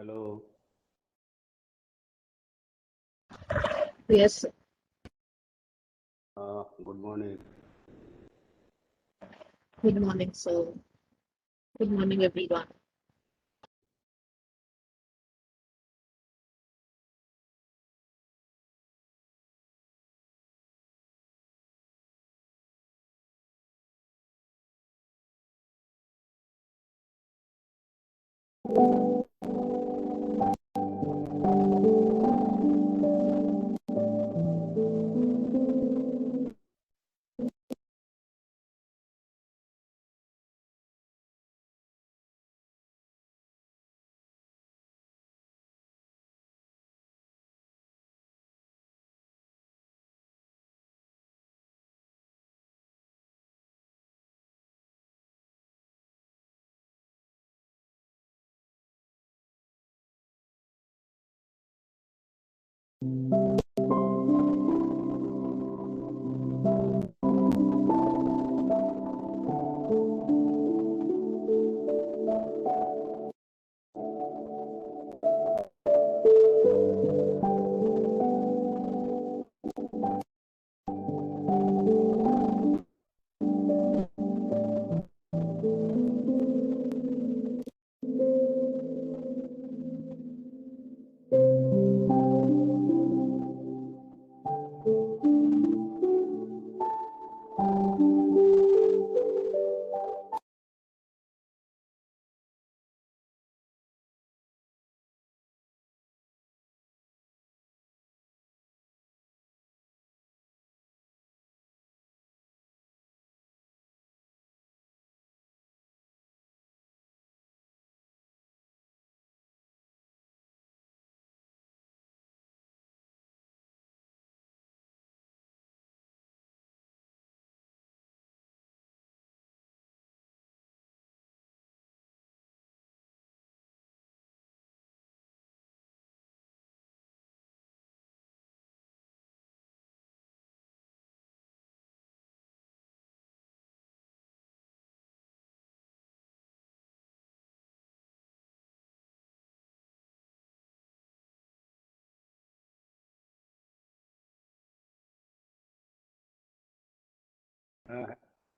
Hello. Yes, Good morning. good morning, sir. Good morning, everyone.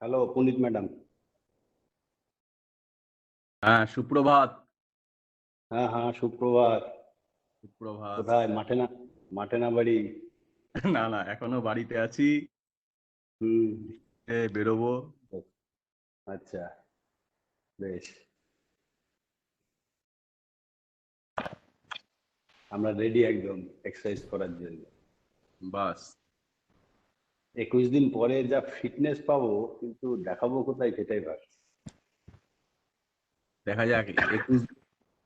Hello, Punit madam. হ্যাঁ, সুপ্রভাত। হ্যাঁ, সুপ্রভাত। সুপ্রভাত। কোথায়? মাঠে না বাড়ি? না, এখনো বাড়িতে আছি। হুম। বেরোবো। আচ্ছা, বেশ। আমরা রেডি একদম এক্সারসাইজ করার জন্য। বাস 21 দিন পরে যা ফিটনেস পাবো, কিন্তু দেখাবো কোথায় সেটাই ভাবছি। দেখা যাক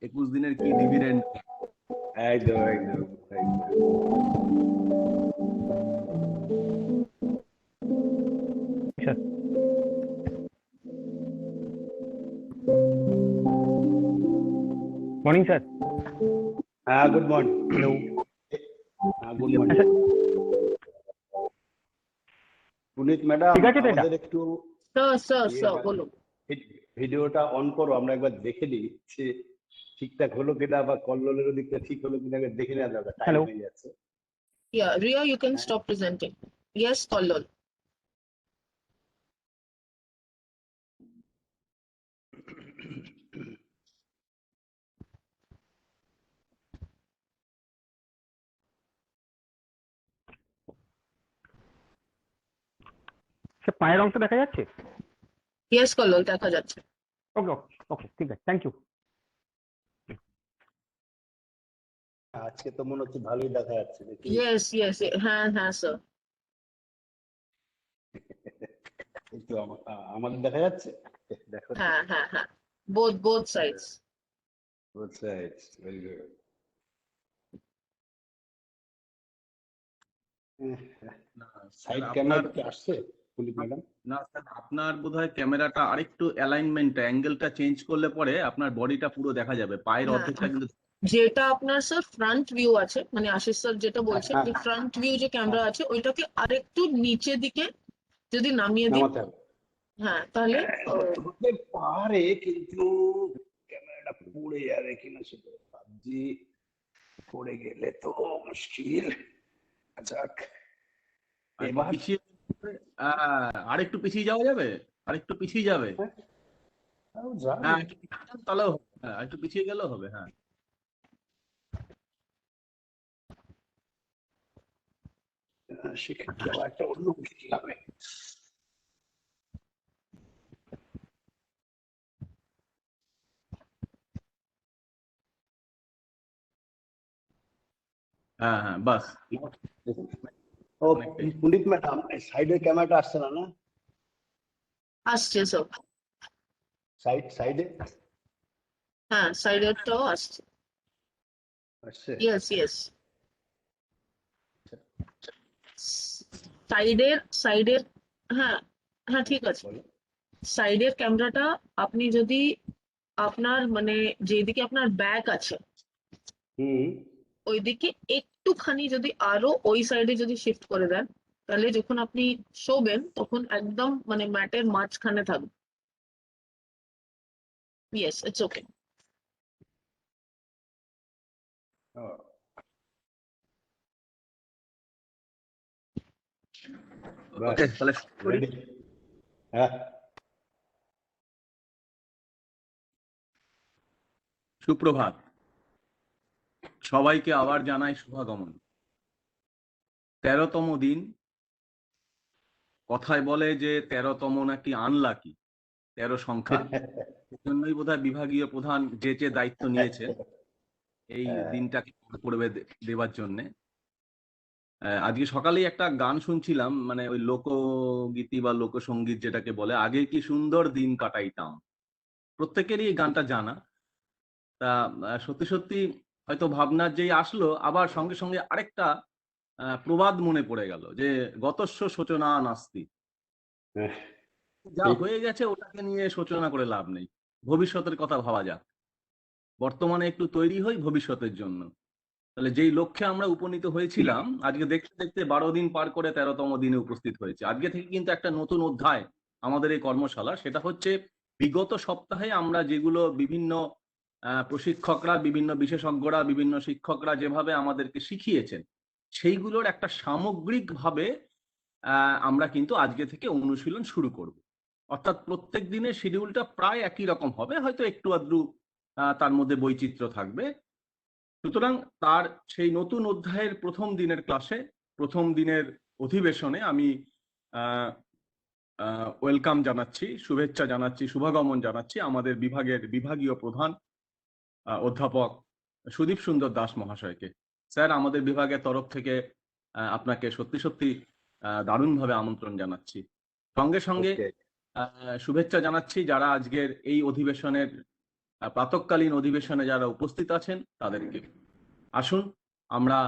21 দিনের কি ডিভিডেন্ড। একদম। Morning sir. হ্যাঁ, গুড মর্নিং। হ্যালো। হ্যাঁ, গুড মর্নিং। পুনিত ম্যাডাম, ঠিক আছে তো এটা? আমাদের একটু Sir, বলুন। ভিডিওটা অন করো, আমরা একবার দেখে নিই যে ঠিকঠাক হলো কিনা, বা কল্লোলের দিকটা ঠিক হলো কিনা একবার দেখে নেওয়া দরকার, টাইম Hello. হয়ে যাচ্ছে। Yeah, Ria, you can stop presenting. Yes, Kollol. সে পায়ের অংশ দেখা যাচ্ছে? Yes, Kollol, দেখা যাচ্ছে। ওকে ঠিক আছে, থ্যাংক ইউ। আজকে তো মনে হচ্ছে ভালোই দেখা যাচ্ছে নাকি? Yes, হ্যাঁ, sir. একটু আমাদের দেখা যাচ্ছে? দেখো। হ্যাঁ। Both sides. Both sides. Very good. Side camera কি আসছে পুলিশ ম্যাডাম? না স্যার, আপনার বোধহয় ক্যামেরাটা আরেকটু অ্যালাইনমেন্টটা চেঞ্জ করলে পরে আপনার বডিটা পুরো দেখা যাবে, পায়ের অর্ধেকটা কিন্তু। যেটা আপনার স্যার ফ্রন্ট ভিউ আছে, মানে আশিস স্যার যেটা বলছেন যে ফ্রন্ট ভিউ যে ক্যামেরা আছে ওইটাকে আরেকটু নিচে দিকে যদি নামিয়ে দিই, নামাতে হবে। হ্যাঁ, তাহলে হতে পারে, কিন্তু ক্যামেরাটা পড়ে যাবে কিনা সেটা জি পড়ে গেলে তো মুশকিল। যাক আর একটু এবার পিছিয়ে আরেকটু পিছিয়ে যাওয়া যাবে, আরেকটু পিছিয়ে যাবে। তাও যাবে। হ্যাঁ একটু পিছিয়ে যান, তাহলেও হবে। হ্যাঁ একটু পিছিয়ে গেলেও হবে। হ্যাঁ সেক্ষেত্রে আবার একটা অন্য কিছু হবে। হ্যাঁ হ্যাঁ বাস ও অনেকটাই। পুনিত ম্যাডাম, সাইডের ক্যামেরাটা আসছে না? না আসছে সব। সাইডে হ্যাঁ, সাইডেরটাও আসছে। আসছে। Yes yes. সাইডের হ্যাঁ হ্যাঁ ঠিক আছে। বলো। সাইডের ক্যামেরাটা আপনি যদি আপনার মানে যেদিকে আপনার ব্যাক আছে হুম। ওইদিকে একটুখানি যদি আরো ওই সাইডে যদি শিফট করে দেন, তাহলে যখন আপনি শোবেন তখন একদম মানে ম্যাটের মাঝখানে থাকবে। Yes, it's okay. ও, বাস ওকে তাহলে শুরু করি। রেডি। হ্যাঁ সুপ্রভাত, সবাইকে আবার জানাই শুভাগমন। 13তম দিন। কথায় বলে যে 13তম নাকি আনলাকি, 13 সংখ্যা। জন্যই বোধহয় বিভাগীয় প্রধান যে দায়িত্ব নিয়েছেন এই দিনটাকে করবে দেবার জন্যে। আজকে সকালেই একটা গান শুনছিলাম, মানে ওই লোকগীতি বা লোকসঙ্গীত যেটাকে বলে, আগে কি সুন্দর দিন কাটাইতাম। প্রত্যেকেরই এই গানটা জানা। তা সত্যি সত্যি হয়তো ভাবনার যেই আসলো, আবার সঙ্গে সঙ্গে আরেকটা প্রবাদ মনে পড়ে গেল যে গতস্য শোচনা নাস্তি। যা ঠিক। হয়ে গেছে ওটাকে নিয়ে শোচনা করে লাভ নেই, ভবিষ্যতের কথা ভাবা যাক। বর্তমানে একটু তৈরি হই ভবিষ্যতের জন্য। তাহলে যেই লক্ষ্যে আমরা উপনীত হয়েছিলাম, আজকে দেখতে দেখতে 12 দিন পার করে 13তম দিনে উপস্থিত হয়েছে। আজকে থেকে কিন্তু একটা নতুন অধ্যায় আমাদের এই কর্মশালা। সেটা হচ্ছে বিগত সপ্তাহে আমরা যেগুলো বিভিন্ন প্রশিক্ষকরা, বিভিন্ন বিশেষজ্ঞরা, বিভিন্ন শিক্ষকরা যেভাবে আমাদেরকে শিখিয়েছেন, সেইগুলোর একটা সামগ্রিকভাবে আমরা কিন্তু আজকে থেকে অনুশীলন শুরু করব। অর্থাৎ প্রত্যেক দিনের শিডিউলটা প্রায় একই রকম হবে, হয়তো একটু আধটু তার মধ্যে বৈচিত্র্য থাকবে। সুতরাং তার সেই নতুন অধ্যায়ের প্রথম দিনের ক্লাসে, প্রথম দিনের অধিবেশনে আমি ওয়েলকাম জানাচ্ছি, শুভেচ্ছা জানাচ্ছি, শুভাগমন জানাচ্ছি আমাদের বিভাগের বিভাগীয় প্রধান অধ্যাপক সুদীপ সুন্দর দাস মহাশয়কে। স্যার, আমাদের বিভাগের তরফ থেকে আপনাকে সত্যি সত্যি দারুণভাবে আমন্ত্রণ জানাচ্ছি। সঙ্গে সঙ্গে ওকে। শুভেচ্ছা জানাচ্ছি যারা আজকের এই অধিবেশনের প্রাতঃকালীন অধিবেশনে যারা উপস্থিত আছেন তাদেরকে। আসুন আমরা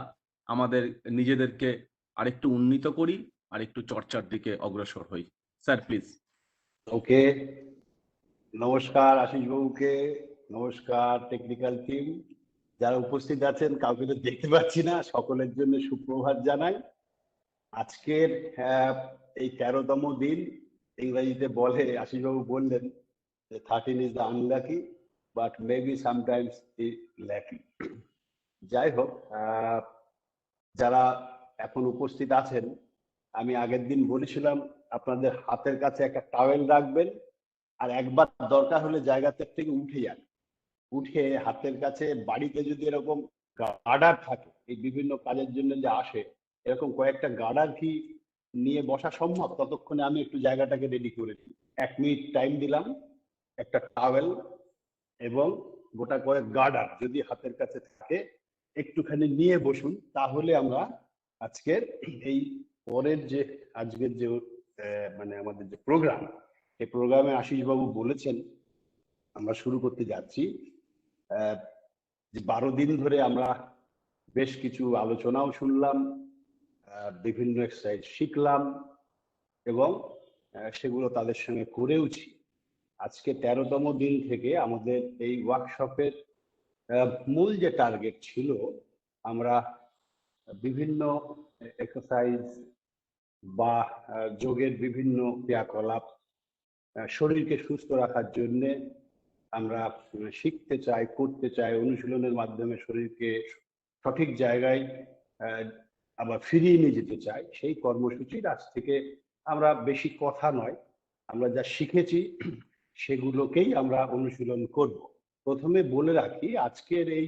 আমাদের নিজেদেরকে আরেকটু উন্নীত করি, আরেকটু চর্চার দিকে অগ্রসর হই। Sir please. ওকে, নমস্কার আশিস বাবুকে, নমস্কার টেকনিক্যাল টিম, যারা উপস্থিত আছেন। কাউকে তো দেখতে পাচ্ছি না, সকলের জন্য সুপ্রভাত জানাই। আজকের এই 13তম দিন, ইংরেজিতে বলে, আশিস বাবু বললেন 13 is the unlucky but maybe sometimes lucky. যাই হোক, যারা এখন উপস্থিত আছেন, আমি আগের দিন বলেছিলাম আপনাদের হাতের কাছে একটা টাওয়েল রাখবেন, আর একবার দরকার হলে জায়গা থেকে উঠে যান। উঠে হাতের কাছে, বাড়িতে যদি এরকম গার্ডার থাকে, এই বিভিন্ন কাজের জন্য যে আসে, এরকম কয়েকটা গার্ডার কি নিয়ে বসা সম্ভব? ততক্ষণে আমি একটু জায়গাটাকে রেডি করে দিই। 1 মিনিট টাইম দিলাম। একটা টাওয়েল এবং গোটা কয়েক গার্ডার যদি হাতের কাছে থাকে, একটুখানি নিয়ে বসুন। তাহলে আমরা আজকের এই পরের যে আজকের যে মানে আমাদের যে প্রোগ্রাম, এই প্রোগ্রামে আশিস বাবু বলেছেন আমরা শুরু করতে যাচ্ছি। যে 12 দিন ধরে আমরা বেশ কিছু আলোচনাও শুনলাম, বিভিন্ন এক্সারসাইজ শিখলাম এবং সেগুলো তাদের সঙ্গে করেওছি। আজকে 13তম দিন থেকে আমাদের এই ওয়ার্কশপের মূল যে টার্গেট ছিল, আমরা বিভিন্ন এক্সারসাইজ বা যোগের বিভিন্ন ক্রিয়াকলাপ শরীরকে সুস্থ রাখার জন্য আমরা শিখতে চাই, করতে চাই, অনুশীলনের মাধ্যমে শরীরকে সঠিক জায়গায় আবার ফিরিয়ে নিয়ে যেতে চাই, সেই কর্মসূচির আজ থেকে আমরা বেশি কথা নয়, আমরা যা শিখেছি সেগুলোকেই আমরা অনুশীলন করব। প্রথমে বলে রাখি আজকের এই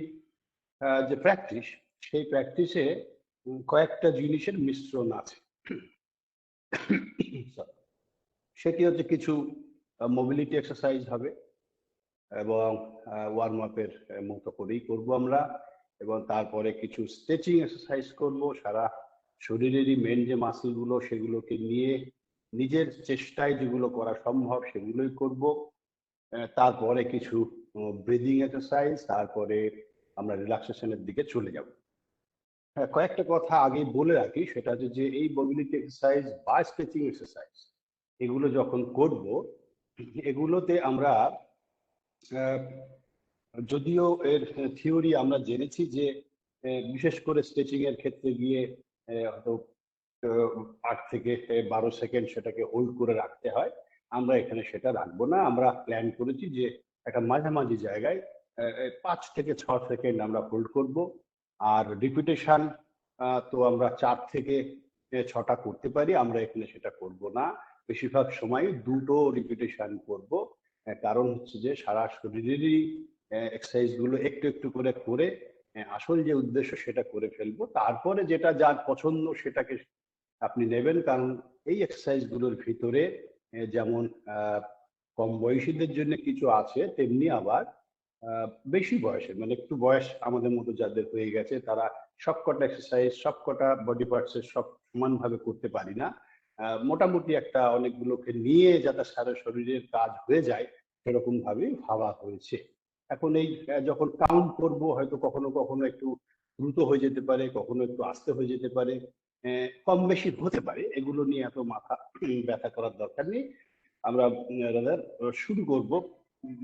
যে প্র্যাকটিস, সেই প্র্যাকটিসে কয়েকটা জিনিসের মিশ্রণ আছে। সেটি হচ্ছে কিছু মোবিলিটি এক্সারসাইজ হবে এবং ওয়ার্ম আপের মতো করেই করব আমরা, এবং তারপরে কিছু স্ট্রেচিং এক্সারসাইজ করব। সারা শরীরেরই মেন যে মাসেলগুলো সেগুলোকে নিয়ে নিজের চেষ্টায় যেগুলো করা সম্ভব সেগুলোই করব। তারপরে কিছু ব্রিদিং এক্সারসাইজ, তারপরে আমরা রিল্যাক্সেশনের দিকে চলে যাব। হ্যাঁ, কয়েকটা কথা আগে বলে রাখি, সেটা হচ্ছে যে এই মোবিলিটি এক্সারসাইজ বা স্ট্রেচিং এক্সারসাইজ এগুলো যখন করব, এগুলোতে আমরা যদিও এর থিওরি আমরা জেনেছি যে বিশেষ করে স্ট্রেচিং এর ক্ষেত্রে গিয়ে হয়তো 8 থেকে 12 সেকেন্ড সেটাকে হোল্ড করে রাখতে হয়, আমরা এখানে সেটা রাখবো না। আমরা প্ল্যান করেছি যে একটা মাঝামাঝি জায়গায় 5 থেকে 6 সেকেন্ড আমরা হোল্ড করব। আর রিপিটেশন তো আমরা 4 থেকে 6টা করতে পারি, আমরা এখানে সেটা করব না। বেশিরভাগ সময় 2টো রিপিটেশন করব, কারণ হচ্ছে যে সারা শরীরেরই এক্সারসাইজ গুলো একটু একটু করে করে আসল যে উদ্দেশ্য সেটা করে ফেলবো, তারপরে যেটা যার পছন্দ সেটাকে আপনি নেবেন। কারণ এই এক্সারসাইজ গুলোর ভিতরে যেমন কম বয়সীদের জন্য কিছু আছে, তেমনি আবার বেশি বয়সের মানে একটু বয়স আমাদের মতো যাদের হয়ে গেছে তারা সবকটা এক্সারসাইজ সবকটা বডি পার্টসের সব সমানভাবে করতে পারি না। মোটামুটি একটা অনেকগুলোকে নিয়ে যাতে সারা শরীরের কাজ হয়ে যায় সেরকম ভাবে ভাবা হয়েছে। এখন এই যখন কাউন্ট করব হয়তো কখনো কখনো একটু দ্রুত হয়ে যেতে পারে, কখনো একটু আস্তে হয়ে যেতে পারে, কম বেশি হতে পারে, এগুলো নিয়ে এত মাথা ব্যথা করার দরকার নেই। আমরা শুরু করব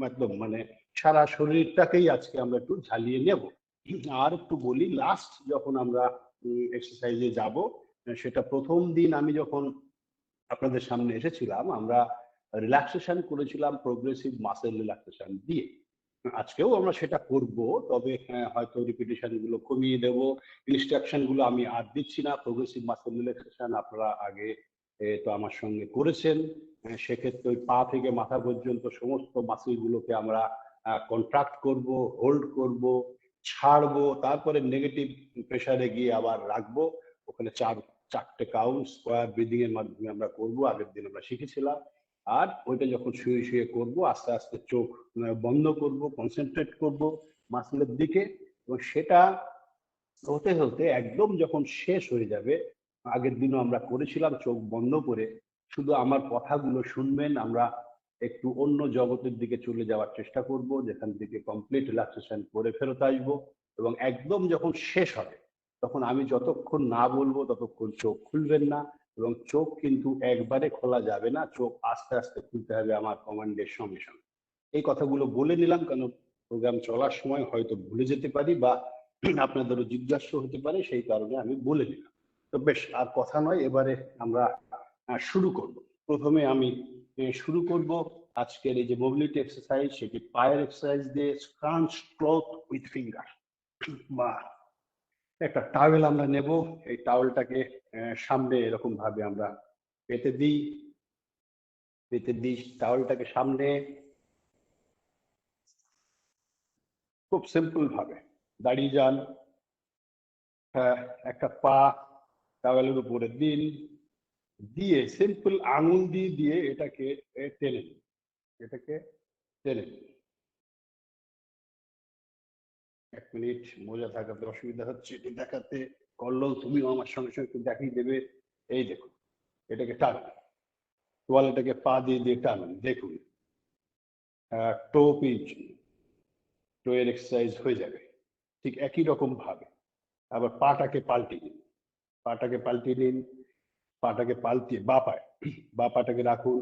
একদম মানে সারা শরীরটাকেই আজকে আমরা একটু ঝালিয়ে নেব। আর একটু বলি, লাস্ট যখন আমরা এক্সারসাইজে যাব, সেটা প্রথম দিন আমি যখন আপনাদের সামনে এসেছিলাম আমরা রিল্যাক্সেশন করেছিলাম প্রোগ্রেসিভ মাসেল রিল্যাক্সেশন দিয়ে। আজকেও আমরা সেটা করব, তবে হয়তো রিপিটেশন গুলো কমিয়ে দেব। ইনস্ট্রাকশন গুলো আমি আর দিচ্ছি না। প্রোগ্রেসিভ মাসেল রিল্যাক্সেশন আপনারা আগে তো আমার সঙ্গে করেছেন, সেক্ষেত্রে ওই পা থেকে মাথা পর্যন্ত সমস্ত মাসেল গুলোকে আমরা কন্ট্রাক্ট করব, হোল্ড করব, ছাড়বো, তারপরে নেগেটিভ প্রেসারে গিয়ে আবার রাখবো। ওখানে 4টে কাউন্ট স্কোয়ার ব্রিদিং এর মাধ্যমে আমরা করব, আগের দিন আমরা শিখেছিলাম। আর ওইটা যখন শুয়ে শুয়ে করব, আস্তে আস্তে চোখ বন্ধ করব, কনসেন্ট্রেট করব মাসলের দিকে, এবং সেটা হতে হতে একদম যখন শেষ হয়ে যাবে, আগের দিনও আমরা করেছিলাম চোখ বন্ধ করে, শুধু আমার কথাগুলো শুনবেন। আমরা একটু অন্য জগতের দিকে চলে যাওয়ার চেষ্টা করব, যেখান থেকে কমপ্লিট রিল্যাক্সেশন করে ফেরত আসবো, এবং একদম যখন শেষ হবে তখন আমি যতক্ষণ না বলবো ততক্ষণ চোখ খুলবেন না, এবং চোখ কিন্তু একবারে খোলা যাবে না, চোখ আস্তে আস্তে খুলতে হবে আমার কমান্ডের সঙ্গে সঙ্গে। এই কথাগুলো বলে নিলাম, কারণ প্রোগ্রাম চলার সময় হয়তো ভুলে যেতে পারি বা আপনাদেরও জিজ্ঞাসা হতে পারে, সেই কারণে আমি বলে দিলাম। তো বেশ, আর কথা নয়, এবারে আমরা শুরু করব। প্রথমে আমি শুরু করব আজকের এই যে মোবিলিটি এক্সারসাইজ, সেটি পায়ের এক্সারসাইজ দিয়ে স্ক্রাঞ্চ ক্লথ উইথ ফিঙ্গার, বা একটা টাওয়েল আমরা নেব। এই টাওয়েলটাকে সামনে এরকম ভাবে আমরা পেতে দিই, টাওয়েলটাকে সামনে খুব সিম্পল ভাবে দাঁড়িয়ে যান। একটা পা টাওয়েলের উপরে দিন, দিয়ে সিম্পল আঙুল দিয়ে দিয়ে এটাকে টেনে দিন, এটাকে টেনে দিন। 1 মিনিট, মোজা থাকাতে অসুবিধা হচ্ছে এটি দেখাতে। কল্লোল, তুমিও আমার সঙ্গে সঙ্গে একটু দেখিয়ে দেবে। এই দেখুন, এটাকে টানুন, তোয়ালেটাকে পা দিয়ে দিয়ে টানুন, দেখুন টো পিচ, টো এর এক্সারসাইজ হয়ে যাবে। ঠিক একই রকম ভাবে আবার পাটাকে পাল্টিয়ে দিন, পাটাকে পাল্টিয়ে বা পাটাকে রাখুন,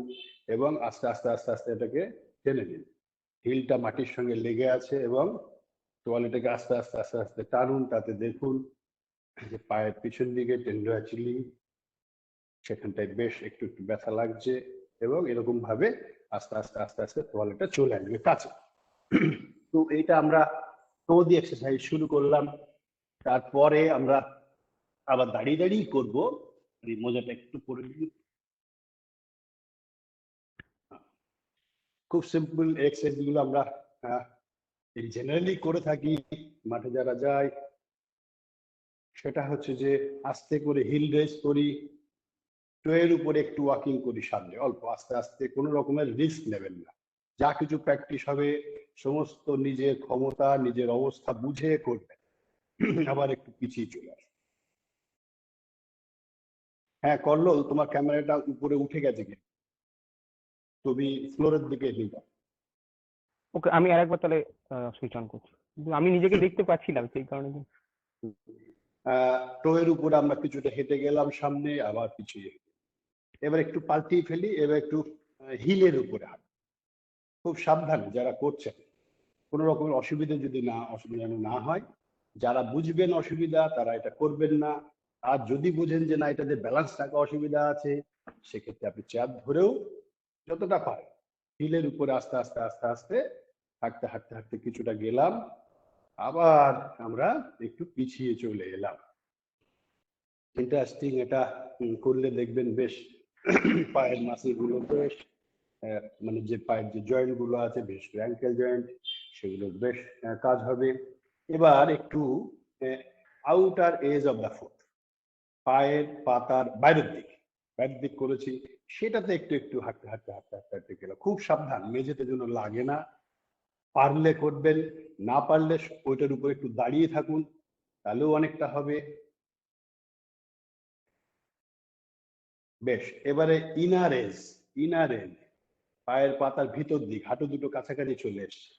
এবং আস্তে আস্তে আস্তে আস্তে এটাকে টেনে দিন। হিলটা মাটির সঙ্গে লেগে আছে, এবং তোয়ালেটাকে আস্তে আস্তে আস্তে আস্তে টানুন। তাতে দেখুন যে পায়ের পিছন দিকে টেন্ডুরা চিলি, সেখানটায় বেশ একটু একটু ব্যথা লাগছে, এবং এরকম ভাবে আস্তে আস্তে আস্তে আস্তে তোয়ালেটা চলে আসবে কাছে। তো এটা আমরা টো দিয়ে এক্সারসাইজ শুরু করলাম, তারপরে আমরা আবার দাঁড়িয়ে দাঁড়িয়ে করবো। এই মোজাটা একটু পরে দিই। খুব সিম্পল এক্সারসাইজ গুলো আমরা জেনারেলি করে থাকি মাঠে যারা যায়। সেটা হচ্ছে যে আস্তে করে হিল রেস করি, টোয়ের উপরে একটু ওয়াকিং করি সামনে, অল্প আস্তে আস্তে, কোনো রকমের রিস্ক নেবেন না। যা কিছু প্র্যাকটিস হবে সমস্ত নিজের ক্ষমতা নিজের অবস্থা বুঝে করবেন। আবার একটু পিছিয়ে চলে আসবে। হ্যাঁ কল্লোল, তোমার ক্যামেরাটা উপরে উঠে গেছে কি, তুমি ফ্লোরের দিকে নিয়ে যাও। ওকে, আমি আরেকবার তাহলে সুইচ অন করছি, কিন্তু আমি নিজেকে দেখতে পাচ্ছিলাম সেই কারণে। টোয়ের উপরে আমরা কিছুটা হেঁটে গেলাম সামনে, আবার পিছিয়ে। এবার একটু পাল্টিয়ে ফেলি, এবার একটু হিলের উপরে হাঁট। খুব সাবধানে যারা করছেন, কোনো রকমের অসুবিধা যেন না হয়। যারা বুঝবেন অসুবিধা তারা এটা করবেন না, আর যদি বুঝেন যে না এটাতে ব্যালেন্স থাকা অসুবিধা আছে, সেক্ষেত্রে আপনি চেয়ার ধরেও যতটা পারেন হিলের উপরে আস্তে আস্তে আস্তে আস্তে হাঁটতে হাঁটতে হাঁটতে কিছুটা গেলাম, আবার আমরা একটু পিছিয়ে চলে এলাম। ইন্টারেস্টিং, এটা করলে দেখবেন বেশ পায়ের মাসেল গুলো বেশ মানে যে পায়ের যে জয়েন্ট গুলো আছে, বিশেষ করে অ্যাঙ্কেল জয়েন্ট, সেগুলো বেশ কাজ হবে। এবার একটু outer age of the foot, পায়ের পাতার বাইরের দিক করেছি, সেটাতে একটু একটু হাঁটতে হাঁটতে হাঁটতে হাঁটতে হাঁটতে গেলাম। খুব সাবধান, মেঝেতে যেন লাগে না। পারলে করবেন, না পারলে ওইটার উপর একটু দাঁড়িয়ে থাকুন, তাহলেও অনেকটা হবে। বেশ, এবারে ইনার এজ, পায়ের পাতার ভিতর দিক, হাঁটু দুটো কাছাকাছি চলে এসছে।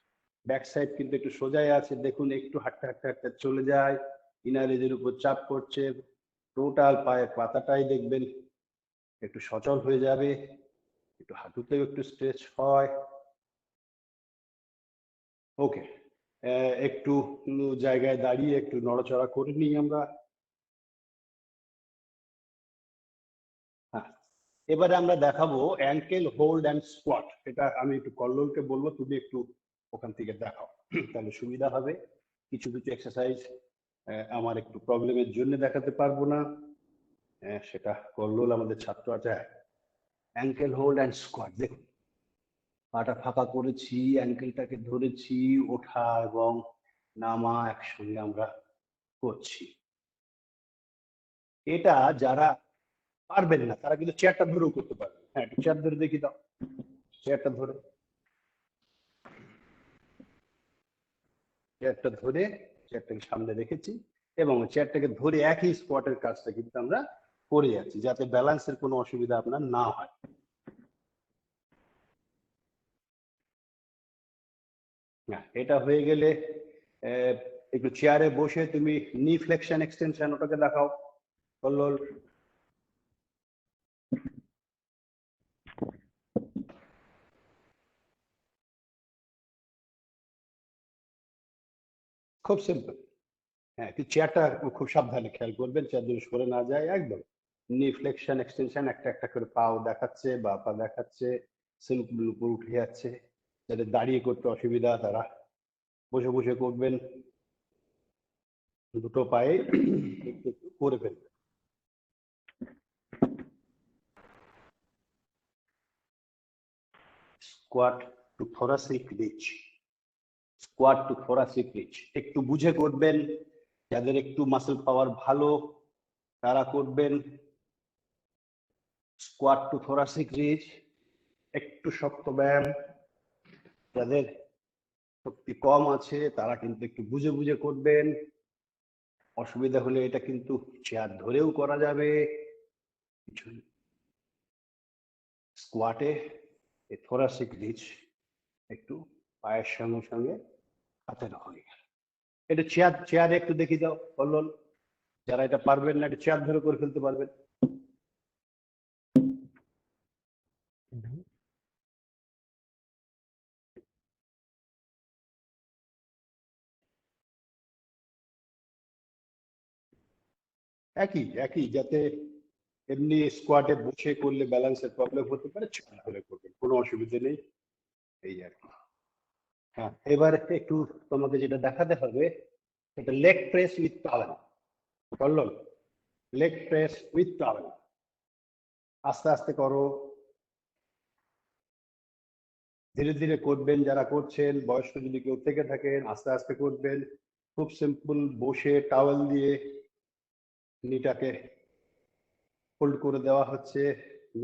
ব্যাক সাইড কিন্তু একটু সোজাই আছে, দেখুন একটু হাঁটতে হাঁটতে হাঁটতে চলে যায়, ইনার এজের উপর চাপ পড়ছে, টোটাল পায়ের পাতাটাই দেখবেন একটু সচল হয়ে যাবে, একটু হাঁটুতেও একটু স্ট্রেচ হয়। ওকে, একটু জায়গায় দাঁড়িয়ে একটু নড়াচড়া করে নিই আমরা। হ্যাঁ, এবারে আমরা দেখাবো অ্যাঙ্কেল হোল্ড অ্যান্ড স্কোয়াট। এটা আমি একটু কল্লোলকে বলবো, তুমি একটু ওখান থেকে দেখাও, তাহলে সুবিধা হবে। কিছু কিছু এক্সারসাইজ আমার একটু প্রবলেমের জন্য দেখাতে পারবো না, সেটা কল্লোল আমাদের ছাত্র আছে। অ্যাঙ্কেল হোল্ড অ্যান্ড স্কোয়াট, দেখুন পাটা ফাঁকা করেছি, অ্যাঙ্কেলটাকে ধরেছি, ওঠা এবং নামা একসঙ্গে আমরা করছি। এটা যারা পারবেন না তারা কিন্তু চেয়ারটা ধরেও করতে পারবে। হ্যাঁ, একটু চেয়ার ধরে দেখি দাও, চেয়ারটা ধরে চেয়ারটাকে সামনে রেখেছি এবং চেয়ারটাকে ধরে একই স্পটের কাজটা কিন্তু আমরা করে যাচ্ছি, যাতে ব্যালেন্সের কোনো অসুবিধা আপনার না হয়। এটা হয়ে গেলে একটু চেয়ারে বসে তুমি নি ফ্লেকশন এক্সটেনশন ওটাকে দেখাও কল্লোল। খুব সিম্পল। হ্যাঁ, চেয়ারটা খুব সাবধানে খেয়াল করবেন, চেয়ার যদি সরে না যায় একদম। নি ফ্লেকশন এক্সটেনশন, একটা একটা করে পাও দেখাচ্ছে, বা পা দেখাচ্ছে, সিম্পল উপর উঠে যাচ্ছে। যাদের দাঁড়িয়ে করতে অসুবিধা তারা বসে বসে করবেন, দুটো পায়ে একটু একটু করে ফেলবেন। Squat to thoracic reach, squat to thoracic reach একটু বুঝে করবেন। যাদের একটু মাসেল পাওয়ার ভালো তারা করবেন স্কোয়াট টু থোরাসিক রিচ, একটু শক্ত ব্যায়াম। যাদের শক্তি কম আছে তারা কিন্তু একটু বুঝে বুঝে করবেন। অসুবিধা হলে এটা কিন্তু চেয়ার ধরেও করা যাবে। স্কোয়াটে থোরাসিক রিচ একটু পায়ের সঙ্গে সঙ্গে হাতের হয়ে গেল। এটা চেয়ারে একটু দেখি দাও কল্লোল, যারা এটা পারবেন না এটা চেয়ার ধরে করে ফেলতে পারবেন। একই যাতে এমনি স্কোয়াডে বসে করলে ব্যালেন্সের প্রবলেম হতে পারে, চেয়ার ধরে করবেন, কোনো অসুবিধা নেই, এই আর কি। হ্যাঁ, এবার একটু তোমাকে যেটা দেখাতে হবে এটা লেগ প্রেস উইথ টাওয়েল। করলো, লেগ প্রেস উইথ টাওয়েল। আস্তে আস্তে করো, ধীরে ধীরে করবেন। যারা করছেন, বয়স্ক যদি কেউ থেকে থাকেন, আস্তে আস্তে করবেন। খুব সিম্পল, বসে টাওয়েল দিয়ে নিটাকে ফোল্ড করে দেওয়া হচ্ছে,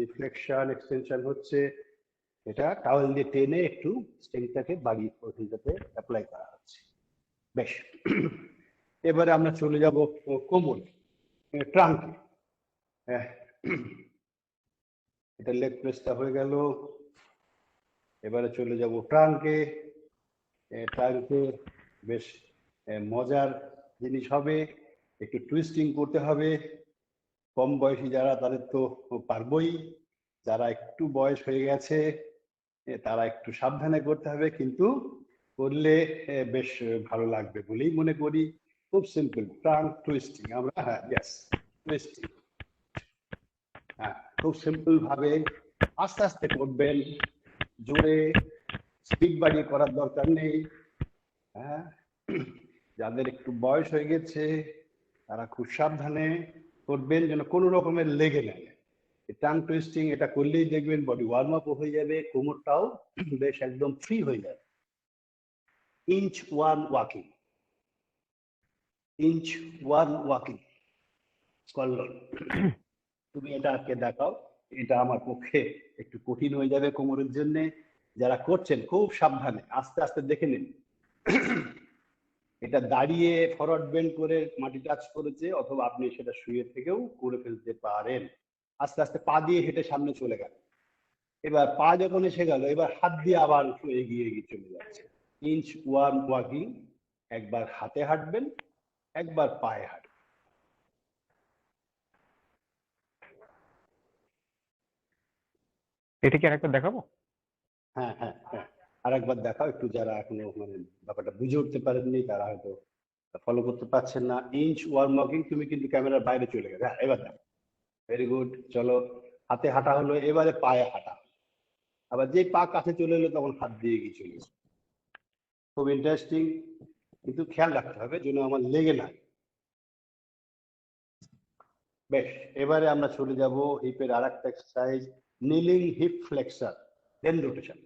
রিফ্লেকশন এক্সটেনশন হচ্ছে, এটা টাওয়েল দিয়ে টেনে একটু স্ট্রেংথটাকে বাড়িয়ে ওইটাতে অ্যাপ্লাই করা হচ্ছে। বেশ, এবারে আমরা চলে যাব কোমর, ট্রাঙ্কে। এটা লেগ প্রেসটা হয়ে গেল। এবারে চলে যাব ট্রাঙ্কে। ট্রাঙ্কে বেশ মজার জিনিস হবে, একটু টুইস্টিং করতে হবে। কম বয়সী যারা তাদের তো পারবই, যারা একটু বয়স হয়ে গেছে তারা একটু সাবধানে করতে হবে, কিন্তু করলে বেশ ভালো লাগবে বলেই মনে করি। খুব সিম্পল, ট্রাঙ্ক টুইস্টিং আমরা, হ্যাঁ ইয়েস, টুইস্টিং। হ্যাঁ, খুব সিম্পল ভাবে আস্তে আস্তে করবেন, জোরে স্পিড বাড়িয়ে করার দরকার নেই। হ্যাঁ, যাদের একটু বয়স হয়ে গেছে তারা খুব সাবধানে করবেন যেন কোনো রকমের লেগে নেয়। টাং টুইস্টিং এটা করলেই দেখবেন বডি ওয়ার্ম আপ হয়ে যাবে, কোমরটাও বেশ একদম ফ্রি হয়ে যাবে। Inch one walking, inch one walking করলো। তুমি এটা আজকে দেখাও, এটা আমার পক্ষে একটু কঠিন হয়ে যাবে কোমরের জন্য। যারা করছেন খুব সাবধানে আস্তে আস্তে দেখে নিন। এটা দাঁড়িয়ে ফরওয়ার্ড বেন্ড করে মাটি টাচ করেছে, অথবা আপনি সেটা শুয়ে থেকেও করে ফেলতে পারেন। আস্তে আস্তে পা দিয়ে হেঁটে সামনে চলে গেল। এবার পা যখন এসে গেল, এবার হাত দিয়ে আবার একটু এগিয়ে এগিয়ে চলে যাচ্ছে। ইঞ্চ ওয়ান ওয়াকিং, একবার হাতে হাঁটবেন, একবার পায়ে হাঁটবেন। এটা কি আরেকটা দেখাবো? হ্যাঁ হ্যাঁ হ্যাঁ, আরেকবার দেখাও একটু, যারা এখনো মানে ব্যাপারটা বুঝে উঠতে পারেননি তারা হয়তো ফলো করতে পারছেন না। ইঞ্চ ওয়ান ওয়াকিং, তুমি কিন্তু ক্যামেরার বাইরে চলে গেলে। হ্যাঁ, এবার দেখো, ভেরি গুড। চলো, হাতে হাঁটা হলো, এবারে পায়ে হাঁটা। আবার যে পা কাছে চলে এলো তখন হাত দিয়ে এগিয়ে চলে গেছে। খুব ইন্টারেস্টিং, কিন্তু খেয়াল রাখতে হবে যেন আমার লেগে না। বেশ, এবারে আমরা চলে যাব হিপের আর একটা exercise, kneeling hip flexor then rotation.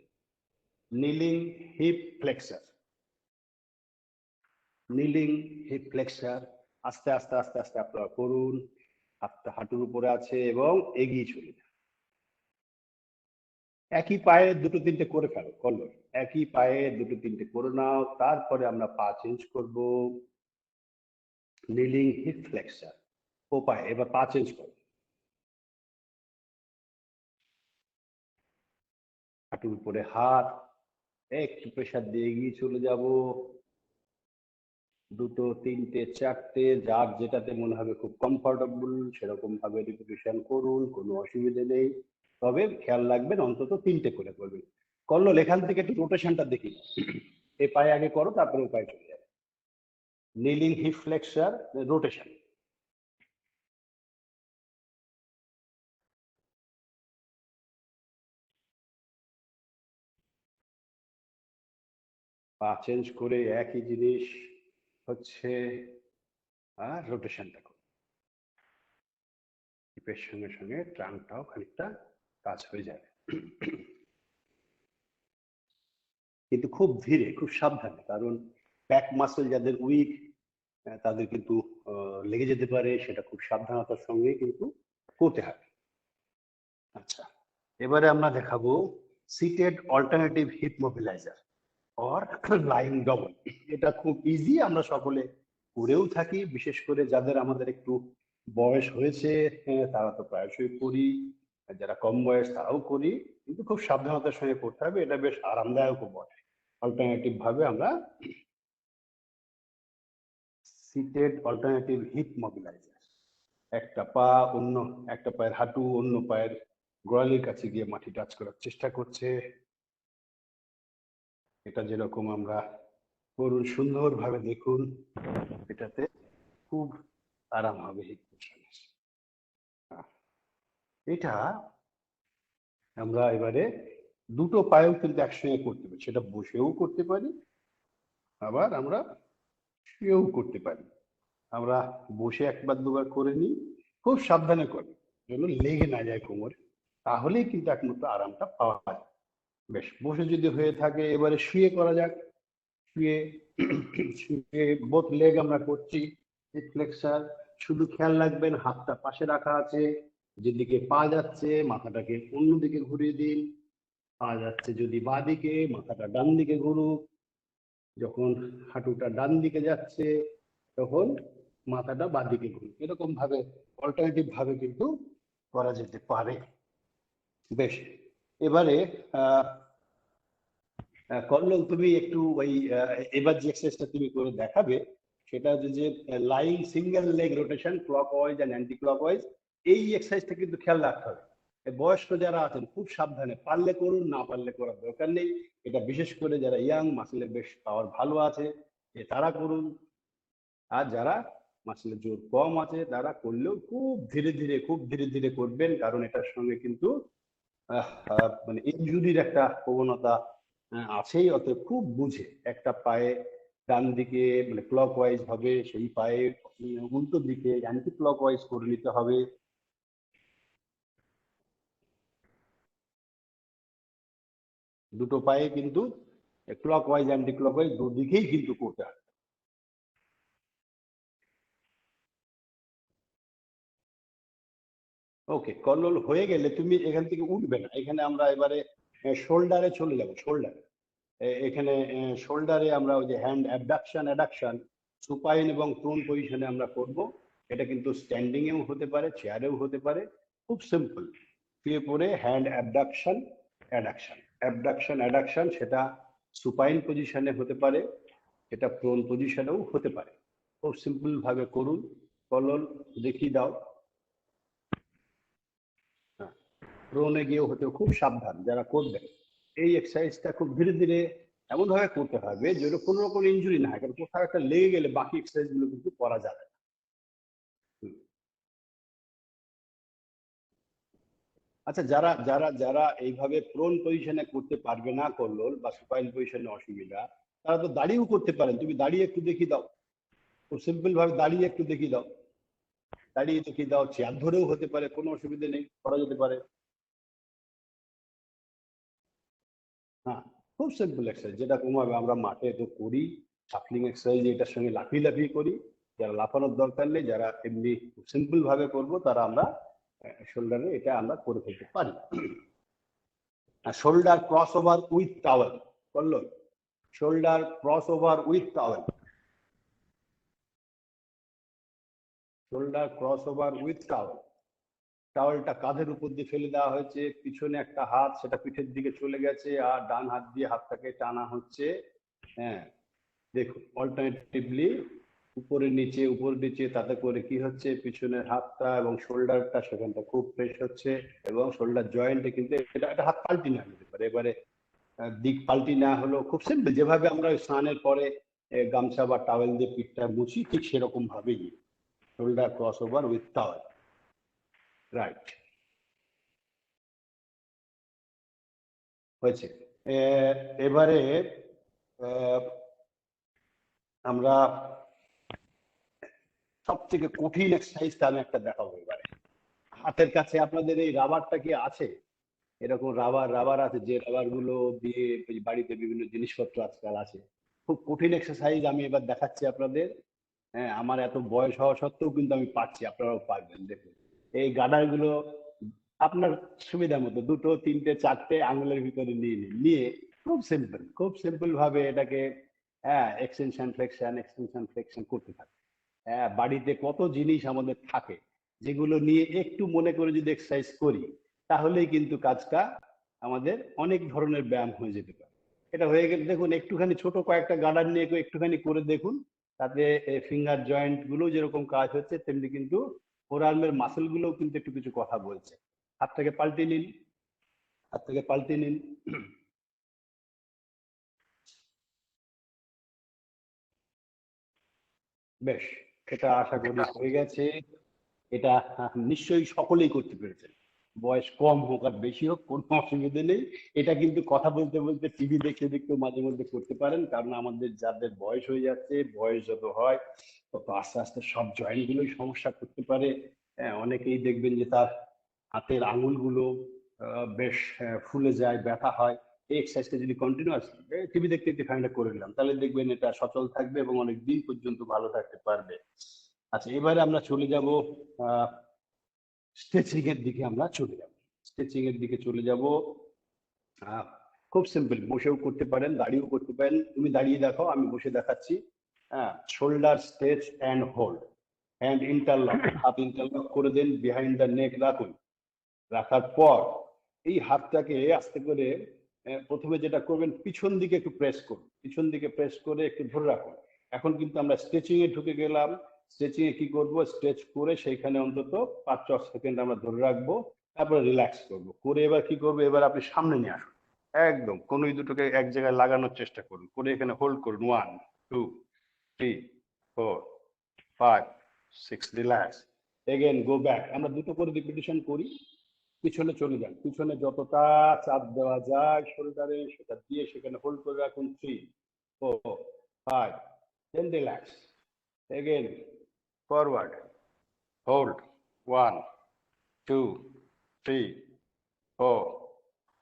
Kneeling hip flexor, kneeling hip flexor. আস্তে আস্তে আস্তে আস্তে আপনারা করুন। হাতটা হাঁটুর উপরে আছে এবং এগিয়ে চলে যান। একই পায়ে দুটো তিনটে করে ফেলো, করলো, একই পায়ে দুটো তিনটে করে নাও। তারপরে আমরা পা চেঞ্জ করব, নিলিং হিপ ফ্লেক্সার ও পায়ে। এবার পা চেঞ্জ করো, হাঁটুর উপরে হাত, একটু প্রেসার দিয়ে এগিয়ে চলে যাব। দুটো তিনটে চারটে, যার যেটাতে মনে হবে খুব কমফোর্টেবল সেরকম ভাবে রিপিটেশন করুন, কোনো অসুবিধে নেই। তবে খেয়াল রাখবেন অন্তত তিনটে করে করবেন। করলো, এখান থেকে একটু রোটেশনটা দেখি। এই পায়ে আগে করো, তারপরে ও পায়ে চলে যাবে। নিলিং হিপ ফ্লেক্সার রোটেশন। পা চেঞ্জ করে একই জিনিস হচ্ছে, আর রোটেশনটা করুন। হিপের সঙ্গে সঙ্গে ট্রাঙ্কটাও খানিকটা কাজ হয়ে যাবে, কিন্তু খুব ধীরে, খুব সাবধানে। কারণ ব্যাক মাসল যাদের উইক তাদের কিন্তু লেগে যেতে পারে, সেটা খুব সাবধানতার সঙ্গে কিন্তু করতে হবে। আচ্ছা, এবারে আমরা দেখাবো seated alternative hip mobiliser or lying double. এটা খুব ইজি, আমরা সকলে করেও থাকি, বিশেষ করে যাদের আমাদের একটু বয়স হয়েছে তারা তো প্রায়শই করি, যারা কম বয়স তারাও করি, কিন্তু খুব সাবধানতার সঙ্গে করতে হবে। এটা বেশ আরামদায়ক বটে। অল্টারনেটিভ ভাবে আমরা সিটেড অল্টারনেটিভ হিপ মোবিলাইজার, একটা পা অন্য একটা পায়ের হাঁটু অন্য পায়ের গোড়ালির কাছে গিয়ে মাটি টাচ করার চেষ্টা করছে। এটা যেরকম আমরা করুন, সুন্দরভাবে দেখুন, এটাতে খুব আরাম হবে হিপ মোশনের। এটা আমরা এবারে দুটো পায়েও কিন্তু একসঙ্গে করতে পারি, সেটা বসেও করতে পারি, আবার আমরা শুয়েও করতে পারি। আমরা বসে একবার দুবার করে নিই, খুব সাবধানে করি যেন লেগে না যায় কোমরে, তাহলেই কিন্তু একমাত্র আরামটা পাওয়া যায়। বেশ, বসে যদি হয়ে থাকে এবারে শুয়ে করা যাক। শুয়ে শুয়ে বোথ লেগ আমরা করছি ফ্লেক্সার। শুধু খেয়াল রাখবেন হাতটা পাশে রাখা আছে, যেদিকে পা যাচ্ছে মাথাটাকে অন্যদিকে ঘুরিয়ে দিন। পা যাচ্ছে যদি বাঁ দিকে, মাথাটা ডান দিকে ঘুরুক। যখন হাঁটুটা ডান দিকে যাচ্ছে তখন মাথাটা বাঁ দিকে ঘুরুক। এরকম ভাবে অল্টারনেটিভ ভাবে কিন্তু করা যেতে পারে। বেশ, এবারে কল্লোল তুমি একটু ওই এবার যে এক্সারসাইজটা তুমি করে দেখাবে সেটা হচ্ছে যে lying single leg rotation clockwise and anti clockwise. এই এক্সারসাইজটা কিন্তু খেয়াল রাখতে হবে। বয়স্ক যারা আছেন খুব সাবধানে, পারলে করুন, না পারলে করার দরকার নেই। এটা বিশেষ করে যারা ইয়াং, মাসেলের বেশ পাওয়ার ভালো আছে তারা করুন। আর যারা মাসেলের জোর কম আছে তারা করলেও খুব ধীরে ধীরে করবেন, কারণ এটার সঙ্গে কিন্তু মানে ইনজুরির একটা প্রবণতা আছেই। অতএব খুব বুঝে একটা পায়ে ডান দিকে মানে ক্লকওয়াইজ হবে, সেই পায়ে উল্টো দিকে অ্যান্টি ক্লকওয়াইজ করে নিতে হবে। দুটো পায়ে কিন্তু ক্লকওয়াইজ অ্যান্টি ক্লকওয়াইজ দুদিকেই কিন্তু করতে হবে। ওকে কল্লোল, হয়ে গেলে তুমি এখান থেকে উঠবে না, এখানে আমরা এবারে শোল্ডারে চলে যাবো। শোল্ডারে এখানে শোল্ডারে আমরা ওই যে হ্যান্ড অ্যাবডাকশন অ্যাডাকশন সুপাইন এবং প্রোন পজিশনে আমরা করব। এটা কিন্তু স্ট্যান্ডিং এও হতে পারে, চেয়ারেও হতে পারে, খুব সিম্পল। শুয়ে পড়ে হ্যান্ড অ্যাবডাকশন অ্যাডাকশন, সেটা সুপাইন পজিশনে হতে পারে, এটা প্রোন পজিশনেও হতে পারে। খুব সিম্পল ভাবে করুন। কল্লোল দেখিয়ে দাও। প্রোনে গিয়েও হতে খুব সাবধান যারা করবেন। এই এক্সারসাইজটা খুব ধীরে ধীরে এমন ভাবে করতে হবে যেন কোনো রকম ইনজুরি না হয়, কারণ কোথাও একটা লেগে গেলে বাকি এক্সারসাইজ গুলো কিন্তু করা যাবে না। আচ্ছা, যারা যারা যারা এইভাবে প্রোন পজিশনে করতে পারবে না কল্লোল, বা সুপাইন পজিশনে অসুবিধা, তারা তো দাঁড়িয়েও করতে পারেন। তুমি দাঁড়িয়ে একটু দেখিয়ে দাও, খুব সিম্পল ভাবে দাঁড়িয়ে একটু দেখিয়ে দাও। দাঁড়িয়ে দেখিয়ে দাও, চেয়ার ধরেও হতে পারে, কোনো অসুবিধা নেই, করা যেতে পারে। হ্যাঁ, খুব সিম্পল এক্সারসাইজ, যেটা কমাবে আমরা মাঠে তো করি। সাফলিং এক্সারসাইজ এটার সঙ্গে লাফিয়ে লাফিয়ে করি। যারা লাফানোর দরকার নেই, যারা এমনি সিম্পল ভাবে করবো, তারা আমরা শোল্ডারে এটা আমরা করে ফেলতে পারি। Shoulder cross over with towel করলো, shoulder cross over with towel, shoulder cross over with towel. টাওয়েলটা কাঁধের উপর দিয়ে ফেলে দেওয়া হয়েছে, পিছনে একটা হাত সেটা পিঠের দিকে চলে গেছে, আর ডান হাত দিয়ে হাতটাকে টানা হচ্ছে। হ্যাঁ, দেখুন অল্টারনেটিভলি উপরে নিচে, তাতে করে কি হচ্ছে, পিছনের হাতটা এবং শোল্ডারটা সেখানটা খুব ফ্রেশ হচ্ছে, এবং শোল্ডার জয়েন্টে কিন্তু এটা হাত পাল্টি না যেতে পারে। এবারে দিক পাল্টি না হলো, খুব সিম্পল, যেভাবে আমরা স্নানের পরে গামছা বা টাওয়েল দিয়ে পিঠটা মুছি, ঠিক সেরকম ভাবেই shoulder cross over with towel. Right, হয়েছে। এবারে আমরা সব থেকে কঠিন এক্সারসাইজটা আমি একটা দেখাবো এবারে। হাতের কাছে আপনাদের এই রাবারটা কি আছে? এরকম রাবার আছে, যে রাবার গুলো দিয়ে বাড়িতে বিভিন্ন জিনিসপত্র আজকাল আছে। খুব কঠিন এক্সারসাইজ আমি এবার দেখাচ্ছি আপনাদের। হ্যাঁ, আমার এত বয়স হওয়া সত্ত্বেও কিন্তু আমি পারছি, আপনারাও পারবেন। দেখুন এই গার্ডার গুলো আপনার সুবিধা মতো 2, 3, 4টে আঙুলের ভিতরে নিয়ে নিন, নিয়ে খুব সিম্পল ভাবে এটাকে এক্সটেনশন ফ্লেকশন করতে থাকে। হ্যাঁ, বাড়িতে কত জিনিস আমাদের থাকে যেগুলো নিয়ে একটু মনে করে যদি এক্সারসাইজ করি, তাহলেই কিন্তু কাজটা আমাদের অনেক ধরনের ব্যায়াম হয়ে যেতে পারে। এটা হয়ে গেলে দেখুন, একটুখানি ছোট কয়েকটা গার্ডার নিয়ে একটুখানি করে দেখুন, তাতে ফিঙ্গার জয়েন্ট গুলো যেরকম কাজ হচ্ছে, তেমনি কিন্তু ফোর আর্মের মাসেল গুলোও কিন্তু একটু কিছু কথা বলছে। হাতটাকে পাল্টে নিন, হাতটাকে পাল্টে নিন। বেশ, এটা আশা করি হয়ে গেছে। এটা নিশ্চয়ই সকলেই করতে পেরেছেন। বয়স কম হোক আর বেশি হোক কোনো অসুবিধা নেই। এটা কিন্তু কথা বলতে বলতে টিভি দেখতে দেখতেও মাঝে মধ্যে করতে পারেন, কারণ আমাদের যাদের বয়স হয়ে যাচ্ছে, বয়স যত হয় তত আস্তে আস্তে সব জয়েন্ট গুলোই সমস্যা করতে পারে। হ্যাঁ, অনেকেই দেখবেন যে তার হাতের আঙুলগুলো বেশ ফুলে যায়, ব্যথা হয়। এই এক্সারসাইজটা যদি কন্টিনিউয়াস টিভি দেখতে দেখতে খানিকটা করে নিলাম, তাহলে দেখবেন এটা সচল থাকবে এবং অনেক দিন পর্যন্ত ভালো থাকতে পারবে। আচ্ছা, এবারে আমরা চলে যাব স্ট্রেচিং এর দিকে। আমরা চলে যাব স্ট্রেচিং এর দিকে চলে যাব। খুব সিম্পল, বসেও করতে পারেন, দাঁড়িয়েও করতে পারেন। তুমি দাঁড়িয়ে দেখো, আমি বসে দেখাচ্ছি। হ্যাঁ, shoulder stretch and hold, hand interlock, হাত ইন্টারলক করে দেন, বিহাইন্ড দ্য নেক রাখুন। রাখার পর এই হাতটাকে আস্তে করে প্রথমে যেটা করবেন, পিছন দিকে একটু প্রেস করুন, পিছন দিকে প্রেস করে একটু ধরে রাখুন। এখন কিন্তু আমরা স্ট্রেচিং এ ঢুকে গেলাম। স্ট্রেচিং এ কি করব, স্ট্রেচ করে সেইখানে অন্তত 5-6 সেকেন্ড আমরা ধরে রাখবো, তারপরে রিল্যাক্স করবো। করে এবার কি করবো, এবার আপনি সামনে নিয়ে আসুন, একদম কনুই দুটোকে এক জায়গায় লাগানোর চেষ্টা করুন, করে এখানে হোল্ড করুন। 1 2 3 4 5 6, রিল্যাক্স। Again go back. আমরা দুটো করে রিপিটিশন করি। পিছনে চলে যান, পিছনে যতটা চাপ দেওয়া যায় শোল্ডারে সেটা দিয়ে সেখানে হোল্ড করে রাখুন। 3 4 5, দেন রিল্যাক্স। Again forward, hold. 1 2 3 4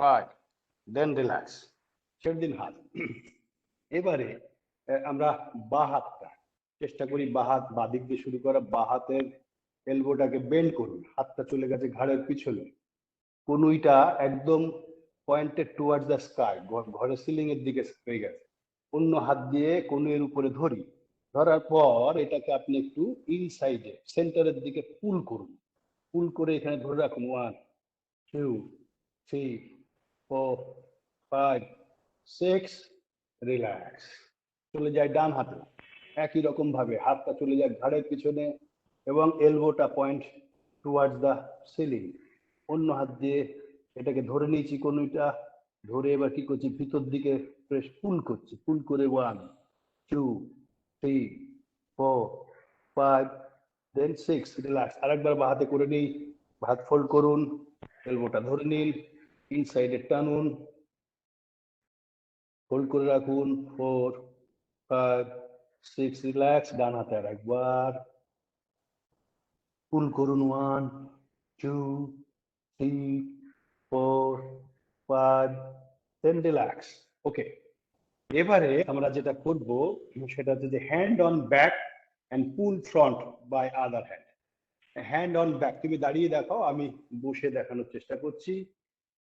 5, দেন রিল্যাক্স। ছেড়ে দিন হাত। এবারে আমরা বা হাতটা চেষ্টা করি, বা হাত বাঁ দিক দিয়ে শুরু করা। বা হাতের এলবোটাকে বেন্ড করুন, হাতটা চলে গেছে ঘাড়ের পিছনে, কনুইটা একদম পয়েন্টেড টুয়ার্ডস দ্য স্কাই, ঘরের সিলিং এর দিকে হয়ে গেছে। অন্য হাত দিয়ে কনুইয়ের উপরে ধরি, ধরার পর এটাকে আপনি একটু ইনসাইডে সেন্টারের দিকে পুল করুন। পুল করে এখানে ধরে রাখুন। 1 2 3 4 5 6, রিল্যাক্স। চলে যায় ডান হাতে, একই রকম ভাবে হাতটা চলে যায় ঘাড়ের পিছনে এবং এলবোটা পয়েন্ট টুয়ার্ডস দ্য সিলিং। অন্য হাত দিয়ে এটাকে ধরে নিয়েছি কনুইটা, ধরে এবার কি করছি, ভিতর দিকে প্রেস পুল করছি, পুল করে 1 2 3 4 5, দেন 6, রিল্যাক্স। আরেকবার বাঁ হাতে করে নিই, হাত ফোল্ড করুন, এলবোটা ধরে নিন, ইনসাইডে টানুন, হোল্ড করে রাখুন। 4 5 6, রিল্যাক্স। ডান হাতে আর একবার পুল করুন। 1 2 3 4 5, দেন রিল্যাক্স। ওকে, এবারে আমরা যেটা করব সেটা হচ্ছে যে hand on back and pull front by other hand. Hand on back, তুমি দাঁড়িয়ে দেখাও, আমি বসে দেখানোর চেষ্টা করছি।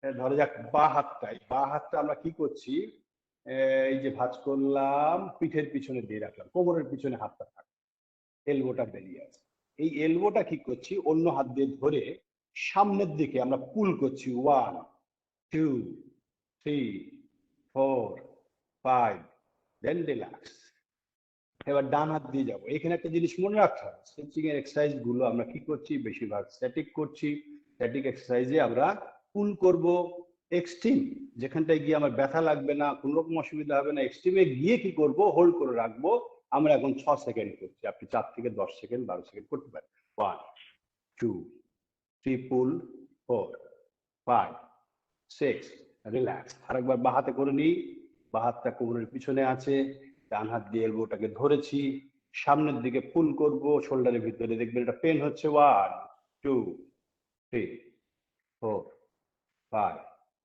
ধরা যাক বা হাতটা আমরা কি করছি, এই যে ভাঁজ করলাম, পিঠের পিছনে দিয়ে রাখলাম, কোমরের পিছনে হাতটা থাকবে, এলবোটা বেরিয়ে আছে। এই এলবোটা কি করছি, অন্য হাত দিয়ে ধরে সামনের দিকে আমরা পুল করছি। 1 2 3 4 5, দেন রিল্যাক্স। এবার ডান হাত দিয়ে যাবো। এখানে একটা জিনিস মনে রাখতে হবে, স্ট্রেচিং এর এক্সারসাইজ গুলো আমরা কি করছি, বেশিরভাগ স্ট্যাটিক করছি। স্ট্যাটিক এক্সারসাইজে আমরা পুল করব। এক্সট্রিম যেখানটায় গিয়ে আমার ব্যথা লাগবে না, কোনো রকম অসুবিধা হবে না, এক্সট্রিমে গিয়ে কি করব, হোল্ড করে রাখবো। আমরা এখন 6 সেকেন্ড করছি, আপনি 4 থেকে 10 সেকেন্ড 12 সেকেন্ড করতে পারেন। 1 2 3, পুল। 4 5 6, রিল্যাক্স। আরেকবার বাঁ হাতে করে নিই, বাঁ হাতটা কোমরের পিছনে আছে, ডান হাত দিয়ে এলবোটাকে ধরেছি, সামনের দিকে পুল করব, শোল্ডারের ভিতরে দেখবেন এটা পেন হচ্ছে। 1 2 3 4 5,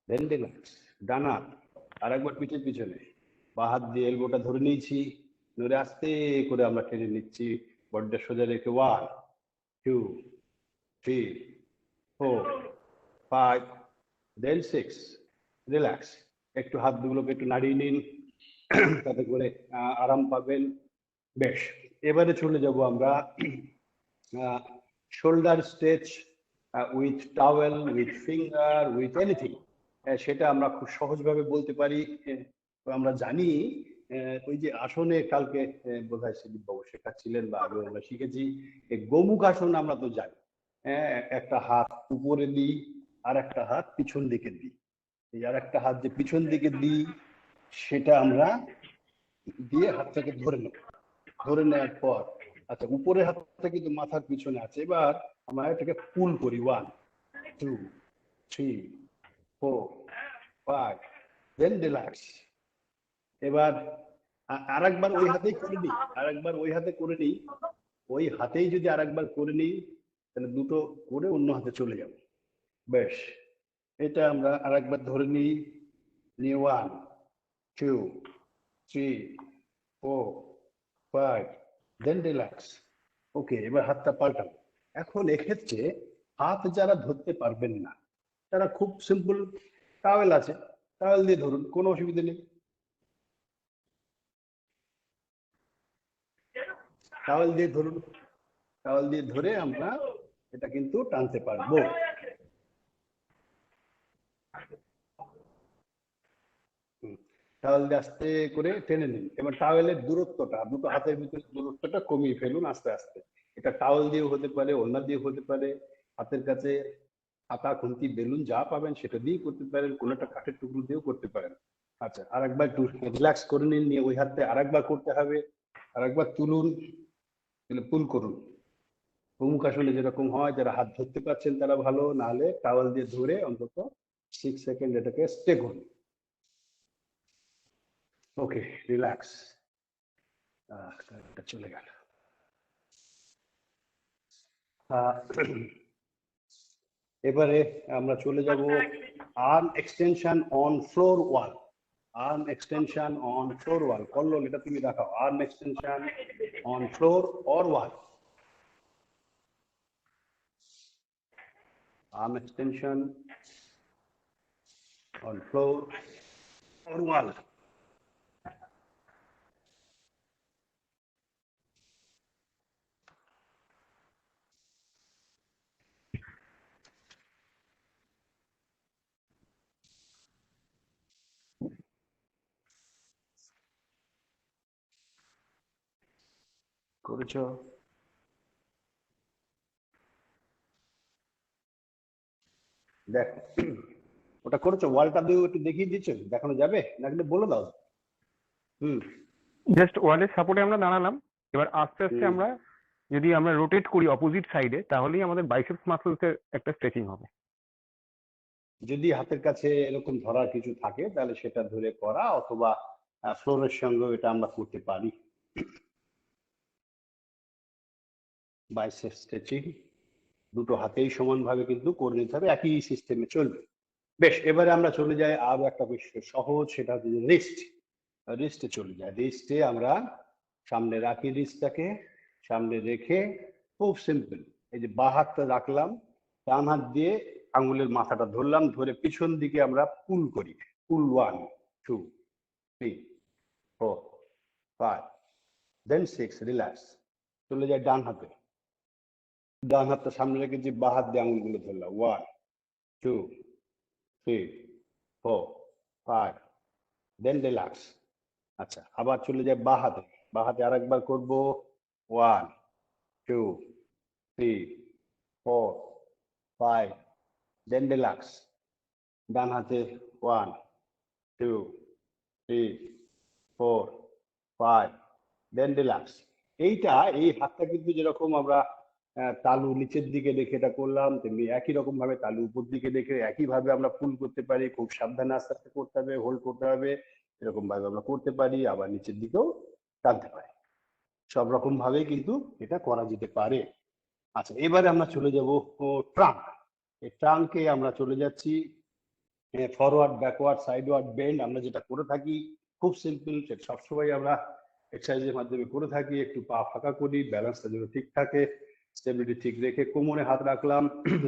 দেন রিল্যাক্স। ডান হাত আরেকবার পিঠের পিছনে, বাঁ হাত দিয়ে এলবোটা ধরে নিয়েছি, ধরে আস্তে করে আমরা টেনে নিচ্ছি, বডিটা সোজা রেখে। 1 2 3 4 5, দেন 6, রিল্যাক্স। একটু হাতগুলোকে একটু নাড়িয়ে নিন, তাতে করে আরাম পাবেন। বেশ, এবারে চলে যাব আমরা shoulder stretch with towel, with finger, with anything. সেটা আমরা খুব সহজভাবে বলতে পারি। আমরা জানি ওই যে আসনে কালকে বোধহয় সুদীপ বাবু শেখাচ্ছিলেন বা আগে আমরা শিখেছি, গোমুখ আসন আমরা তো জানি। একটা হাত উপরে দিই আর একটা হাত পিছন দিকে দিই। এই আর একটা হাত যে পিছন দিকে দিই সেটা আমরা দিয়ে হাতটাকে ধরে নেব। ধরে নেওয়ার পর আচ্ছা, উপরের হাতটা কিন্তু মাথার পিছনে আছে। এবার আমরা এটাকে পুল করি। 1 2 3 4 5 দেন রিল্যাক্স। এবার আরেকবার ওই হাতেই করে নিই, আরেকবার ওই হাতে করে নিই, ওই হাতেই যদি আরেকবার করে নিই তাহলে দুটো করে অন্য হাতে চলে যাব। বেশ, এটা আমরা আরেকবার ধরে নিই, নিয়ে 1 2 3 4 5 দেন রিল্যাক্স। ওকে, এবার হাতটা পাল্টাবো। এখন এক্ষেত্রে হাত যারা ধরতে পারবেন না তারা খুব সিম্পল, টাওয়েল আছে, টাওয়েল দিয়ে ধরুন, কোনো অসুবিধা নেই। টাওয়েল দিয়ে ধরুন, টাওয়েল দিয়ে ধরে আমরা এটা কিন্তু টানতে পারবো। টাওয়েল দিয়ে আস্তে করে টেনে নিন। এবার টাওয়েলের দূরত্বটা, দুটো হাতের ভিতরে দূরত্বটা কমিয়ে ফেলুন আস্তে আস্তে। এটা টাওয়েল দিয়েও হতে পারে, ওড়না দিয়ে হতে পারে, হাতের কাছে হাতা, খুন্তি, বেলুন যা পাবেন সেটা দিয়েই করতে পারেন, কোনো একটা কাঠের টুকরো দিয়েও করতে পারেন। আচ্ছা, আরেকবার একটু রিল্যাক্স করে নিন, নিয়ে ওই হাতে আরেকবার করতে হবে। আরেকবার তুলুন, পুল করুন। প্রমুখ আসলে যেরকম হয়, যারা হাত ধরতে পারছেন তারা ভালো, নাহলে টাওয়েল দিয়ে ধরে অন্তত 6 সেকেন্ড এটাকে স্টে করুন। ওকে, রিল্যাক্স। চলে গেল। এবারে আমরা চলে যাব arm extension on floor wall. Arm extension on floor ওয়াল। কল্লোল, এটা তুমি দেখাও, arm extension on floor or wall. arm extension on floor or wall. করেছো? দেখো, ওটা করেছো? ওয়ালটা দিয়ে একটু দেখিয়ে দিচ্ছ, দেখানো যাবে নাকি বলে দাও। জাস্ট ওয়ালের সাপোর্টে আমরা দাঁড়ালাম। এবার আস্তে আস্তে আমরা যদি আমরা রোটেট করি অপোজিট সাইডে, তাহলেই আমাদের বাইসেপস মাসলসের একটা স্ট্রেচিং হবে। যদি হাতের কাছে এরকম ধরার কিছু থাকে তাহলে সেটা ধরে করা, অথবা ফ্লোরের সঙ্গে এটা আমরা করতে পারি। বাইসেপ স্ট্রেচিং দুটো হাতেই সমানভাবে কিন্তু করে নিতে হবে, একই সিস্টেমে চলবে। বেশ, এবারে আমরা চলে যাই আরো একটা বেশ সহজ, সেটা হচ্ছে রিস্ট। রিস্টে চলে যায়। রিস্টে আমরা সামনে রাখি, রিস্টটাকে সামনে রেখে খুব সিম্পল, এই যে বাঁ হাতটা রাখলাম, ডান হাত দিয়ে আঙ্গুলের মাথাটা ধরলাম, ধরে পিছন দিকে আমরা পুল করি। পুল 1 2 3 4 5 দেন 6, রিল্যাক্স। চলে যায় ডান হাতে, ডান হাতটা সামনে রেখে যে বাঁ হাত দিয়ে আঙ্গুলগুলো ধরলাম, 1 2 3 4 5 দেন রিল্যাক্স। আচ্ছা, আবার চলে যায় বাঁ হাতে, বাঁ হাতে আরেকবার করবো, 1 2 3 4 5 দেন রিল্যাক্স। ডান হাতে 1 2 3 4 5 দেন রিল্যাক্স। এইটা, এই হাতটা কিন্তু যেরকম আমরা তালু নিচের দিকে রেখে এটা করলাম, তেমনি একই রকম ভাবে তালু উপর দিকে রেখে একই ভাবে আমরা পুল করতে পারি। খুব সাবধানে আস্তে আস্তে করতে হবে, হোল্ড করতে হবে, এরকম ভাবে আমরা করতে পারি, আবার নিচের দিকেও টানতে পারি। সব রকম ভাবে কিন্তু এটা করা যেতে পারে। আচ্ছা, এবারে আমরা চলে যাব ট্রাঙ্ক। এই ট্রাঙ্কে আমরা চলে যাচ্ছি ফরওয়ার্ড, ব্যাকওয়ার্ড, সাইডওয়ার্ড বেন্ড। আমরা যেটা করে থাকি খুব সিম্পল, সেটা সবসময় আমরা এক্সারসাইজের মাধ্যমে করে থাকি। একটু পা ফাঁকা করি, ব্যালেন্সটা যেন ঠিক থাকে, স্টেবিলিটি ঠিক রেখে কোমরে হাত রাখলাম,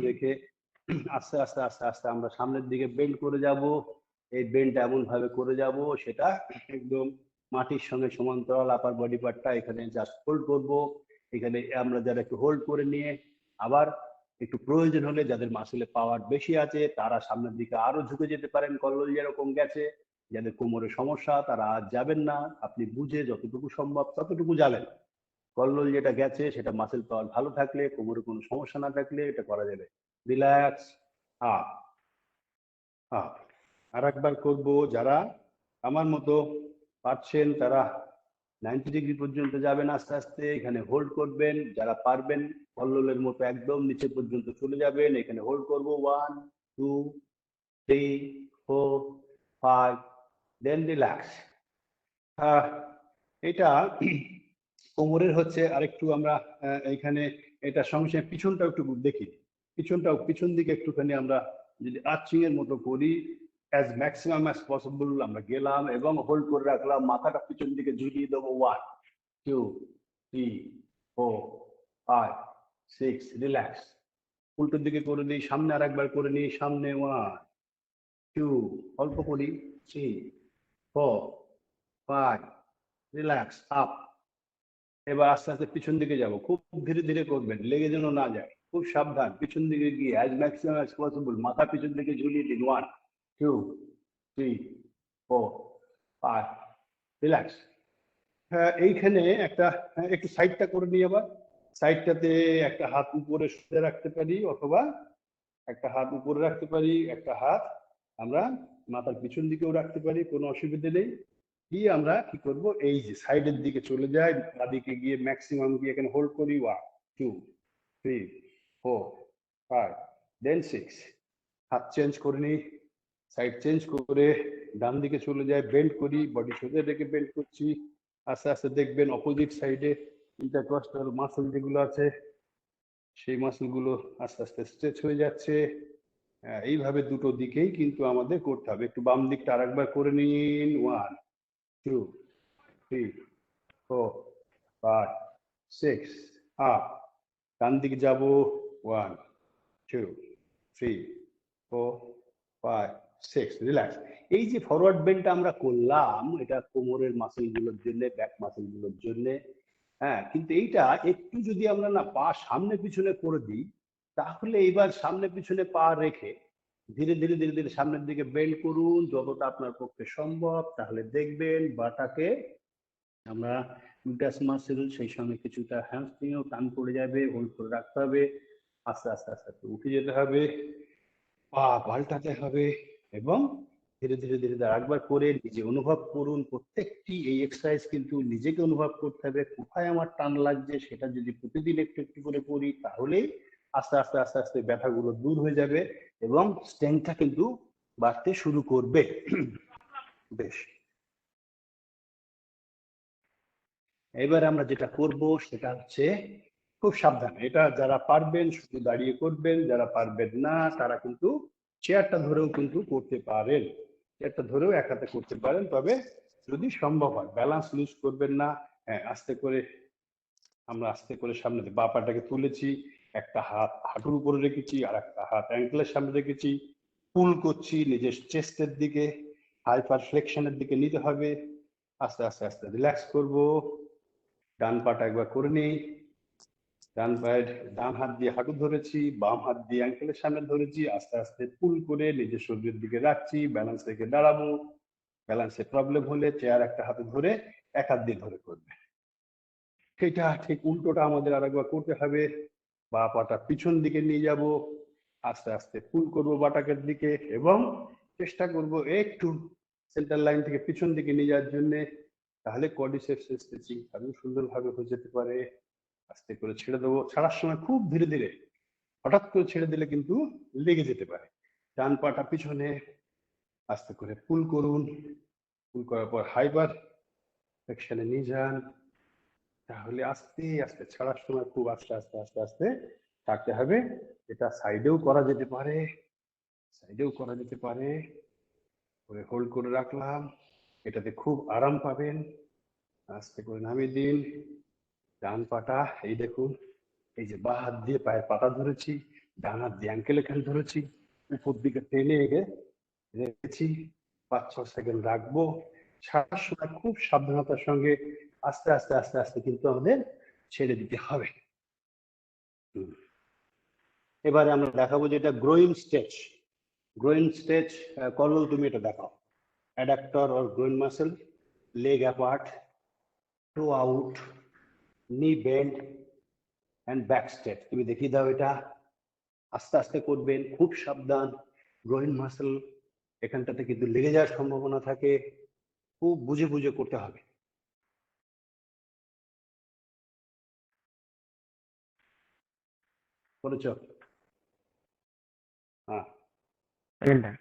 রেখে আস্তে আস্তে আস্তে আস্তে আমরা সামনের দিকে বেন্ড করে যাব। এই বেন্ড এমন ভাবে করে যাব সেটা একদম মাটির সঙ্গে সমান্তরাল। আপার বডি পার্টটা এখানে জাস্ট হোল্ড করব। এখানে আমরা যারা একটু হোল্ড করে নিয়ে আবার একটু প্রয়োজন হলে, যাদের মাসেলে পাওয়ার বেশি আছে তারা সামনের দিকে আরো ঝুঁকে যেতে পারেন, কল্লোল যেরকম গেছে। যাদের কোমরে সমস্যা তারা আজ যাবেন না, আপনি বুঝে যতটুকু সম্ভব ততটুকু যাবেন। কল্লোল যেটা গেছে সেটা মাসেল পাওয়ার ভালো থাকলে, কোমরে কোনো সমস্যা না থাকলে এটা করা যাবে। Relax, up up. আর একবার করবো, যারা আমার মতো পারছেন তারা 90 ডিগ্রি পর্যন্ত যাবেন আস্তে আস্তে, এখানে হোল্ড করবেন। যারা পারবেন কল্লোলের মতো একদম নিচে পর্যন্ত চলে যাবেন, এখানে হোল্ড করবো 1 2, 3, 4, 5, then relax. এটা কোমরের হচ্ছে আরেকটু আমরা এখানে এটা সঙ্গে সঙ্গে পিছনটাও একটু দেখি, পিছন দিকে একটুখানি আমরা যদি আর্চিং এর মতো করি, অ্যাজ ম্যাক্সিমাম অ্যাজ পসিবল আমরা গেলাম এবং হোল্ড করে রাখলাম, মাথাটা পিছন দিকে ঝুলিয়ে দেবো। 1, 2, 3, 4, 5, 6, রিল্যাক্স। উল্টোর দিকে করে দিই, সামনে আর একবার করে নিই, সামনে 1, 2, অল্প করি, 3, 4, 5, রিল্যাক্স, আপ। এবার আস্তে আস্তে পিছন দিকে যাব, খুব ধীরে ধীরে করবেন, লেগে যেন না যায়, খুব সাবধান। পিছন দিকে গিয়ে অ্যাজ ম্যাক্সিমাম অ্যাজ পসিবল মাথা পিছন দিকে ঝুলিয়ে দিন। 1, 2, 3, 4, 5, রিল্যাক্স। হ্যাঁ, এইখানে একটা একটু সাইডটা করে নিই। আবার সাইডটাতে একটা হাত উপরে শুয়ে রাখতে পারি, অথবা একটা হাত উপরে রাখতে পারি, একটা হাত আমরা মাথার পিছন দিকেও রাখতে পারি, কোনো অসুবিধা নেই। দিয়ে আমরা কি করব, এই যে সাইডের দিকে চলে যাই, বাদিকে গিয়ে ম্যাক্সিমাম গিয়ে এখানে হোল্ড করি। 1, 2, 3, 4, 5, দেন 6। হাত চেঞ্জ করে নিই, সাইড চেঞ্জ করে ডান দিকে চলে যায়, বেন্ড করি, বডি সোজা রেখে বেন্ড করছি। আস্তে আস্তে দেখবেন অপোজিট সাইডে ইন্টারকস্টাল মাসল যেগুলো আছে সেই মাসলগুলো আস্তে আস্তে স্ট্রেচ হয়ে যাচ্ছে। এইভাবে দুটো দিকেই কিন্তু আমাদের করতে হবে। একটু বাম দিকটা আরেকবার করে নিন। 1, 2, 3, 4, 5, 6, আপ। ডান দিকে যাব। 1, 2, 3, 4, 5, 6, রিল্যাক্স। এই যে ফরওয়ার্ড বেন্ডটা আমরা করলাম, এটা কোমরের মাসলগুলোর জন্য, ব্যাক মাসলগুলোর জন্য। হ্যাঁ, কিন্তু এইটা একটু যদি আমরা না পা সামনে পিছনে করে দিই, তাহলে এবার সামনে পিছনে পা রেখে ধীরে ধীরে ধীরে ধীরে সামনের দিকে বেন্ড করুন যতটা আপনার পক্ষে সম্ভব। তাহলে দেখবেন বাটাকে আমরা গ্লুটাস মাসল, সেই সঙ্গে কিছুটা হ্যামস্ট্রিংও টান পড়ে যাবে, হোল্ড করে রাখতে হবে। আস্তে আস্তে আস্তে আস্তে উঠে যেতে হবে, পা পাল্টাতে হবে, এবং ধীরে ধীরে ধীরে ধীরে একবার করে নিজে অনুভব করুন। প্রত্যেকটি এই এক্সারসাইজ কিন্তু নিজেকে অনুভব করতে হবে, কোথায় আমার টান লাগছে সেটা যদি প্রতিদিন একটু একটু করে করি, তাহলেই আস্তে আস্তে আস্তে আস্তে ব্যথাগুলো দূর হয়ে যাবে এবং স্ট্রেংথটা কিন্তু বাড়তে শুরু করবে। বেশ, এবার আমরা যেটা করব সেটা হচ্ছে খুব সাবধানে, এটা যারা পারবেন শুধু দাঁড়িয়ে করবেন, যারা পারবেন না তারা কিন্তু চেয়ারটা ধরেও কিন্তু করতে পারেন, চেয়ারটা ধরেও এক হাতে করতে পারেন, তবে যদি সম্ভব হয় ব্যালেন্স লুজ করবেন না। হ্যাঁ, আস্তে করে আমরা আস্তে করে সামনে বাঁ পাটাকে তুলেছি, একটা হাত হাঁটুর উপরে রেখেছি, আর একটা হাত অ্যাঙ্কেলের সামনে রেখেছি, পুল করছি নিজের চেস্টের দিকে, হাইপার ফ্লেকশনের দিকে নিতে হবে। আস্তে আস্তে আস্তে রিল্যাক্স করব। ডান পাটা একবার করে নিই, ডান পায়ের ডান হাত দিয়ে হাঁটু ধরেছি, বাম হাত দিয়ে অ্যাঙ্কেলের সামনে ধরেছি, আস্তে আস্তে পুল করে নিজের শরীরের দিকে রাখছি, ব্যালেন্স রেখে দাঁড়াবো। ব্যালেন্সের প্রবলেম হলে চেয়ার একটা হাতে ধরে এক হাত দিয়ে ধরে করবে। সেটা ঠিক উল্টোটা আমাদের আরেকবার করতে হবে। বা পাটা পিছন দিকে নিয়ে যাব, আস্তে আস্তে পুল করব বাটাকের দিকে, এবং চেষ্টা করব একটু সেন্টার লাইন থেকে পিছন দিকে নিয়ে যাওয়ার জন্য। তাহলে কোয়াড্রিসেপস স্ট্রেচিং আরো সুন্দরভাবে হয়ে যেতে পারে। আস্তে করে ছেড়ে দেবো, ছাড়ার সময় খুব ধীরে ধীরে, হঠাৎ করে ছেড়ে দিলে কিন্তু লেগে যেতে পারে। ডান পাটা পিছনে, আস্তে করে পুল করুন, পুল করার পর হাইপার ফ্লেকশনে নিয়ে যান। তাহলে আস্তে আস্তে ছাড়ার সময় খুব আস্তে আস্তে আস্তে আস্তে থাকতে হবে। এটা সাইডেও করা যেতে পারে, সাইডেও করা যেতে পারে। করে হোল্ড করে রাখলাম, এটাতে খুব আরাম পাবেন। আস্তে করে নামিয়ে দিন। ডান পাটা এই দেখুন, এই যে বাঁ হাত দিয়ে পায়ের পাতা ধরেছি, ডান হাত দিয়ে অ্যাঙ্কেল এখানে ধরেছি, উপর দিকে টেনে রেখেছি। 5-6 সেকেন্ড রাখবো। ছাড়ার সময় খুব সাবধানতার সঙ্গে আস্তে আস্তে আস্তে আস্তে কিন্তু আমাদের ছেড়ে দিতে হবে। এবারে আমরা দেখাবো যেটা গ্রোইং স্ট্রেচ। গ্রোইং স্ট্রেচ, করল তুমি এটা দেখাও। Adductor or growing muscle, leg apart, to out, নি বেন্ড অ্যান্ড ব্যাক স্ট্রেচ। তুমি দেখিয়ে দাও এটা, আস্তে আস্তে করবেন, খুব সাবধান। গ্রোইং মাসেল এখানটাতে কিন্তু লেগে যাওয়ার সম্ভাবনা থাকে, খুব বুঝে বুঝে করতে হবে। করেছ? হ্যাঁ, Again done.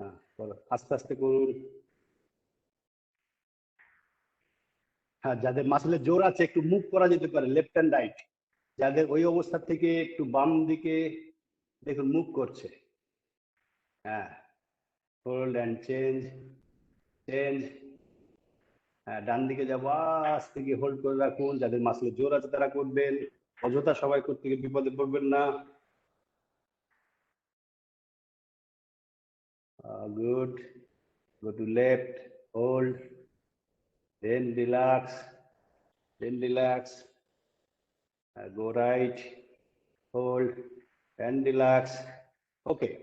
হ্যাঁ, বলো। আস্তে আস্তে করুন। হ্যাঁ, যাদের মাসলে জোর আছে একটু মুভ করা যেতে পারে লেফট অ্যান্ড রাইট। যাদের ওই অবস্থা থেকে একটু বাম দিকে দেখুন মুভ করছে। হ্যাঁ, হোল্ড অ্যান্ড চেঞ্জ চেঞ্জ। হ্যাঁ, ডান দিকে যাবো, আস্তে গিয়ে হোল্ড করে রাখুন। যাদের মাসলে জোর আছে তারা করবেন, অযথা সবাই করতে গিয়ে বিপদে পড়বেন না। Good. Go to left, hold, then relax, then relax. Go right, hold, and relax. Okay.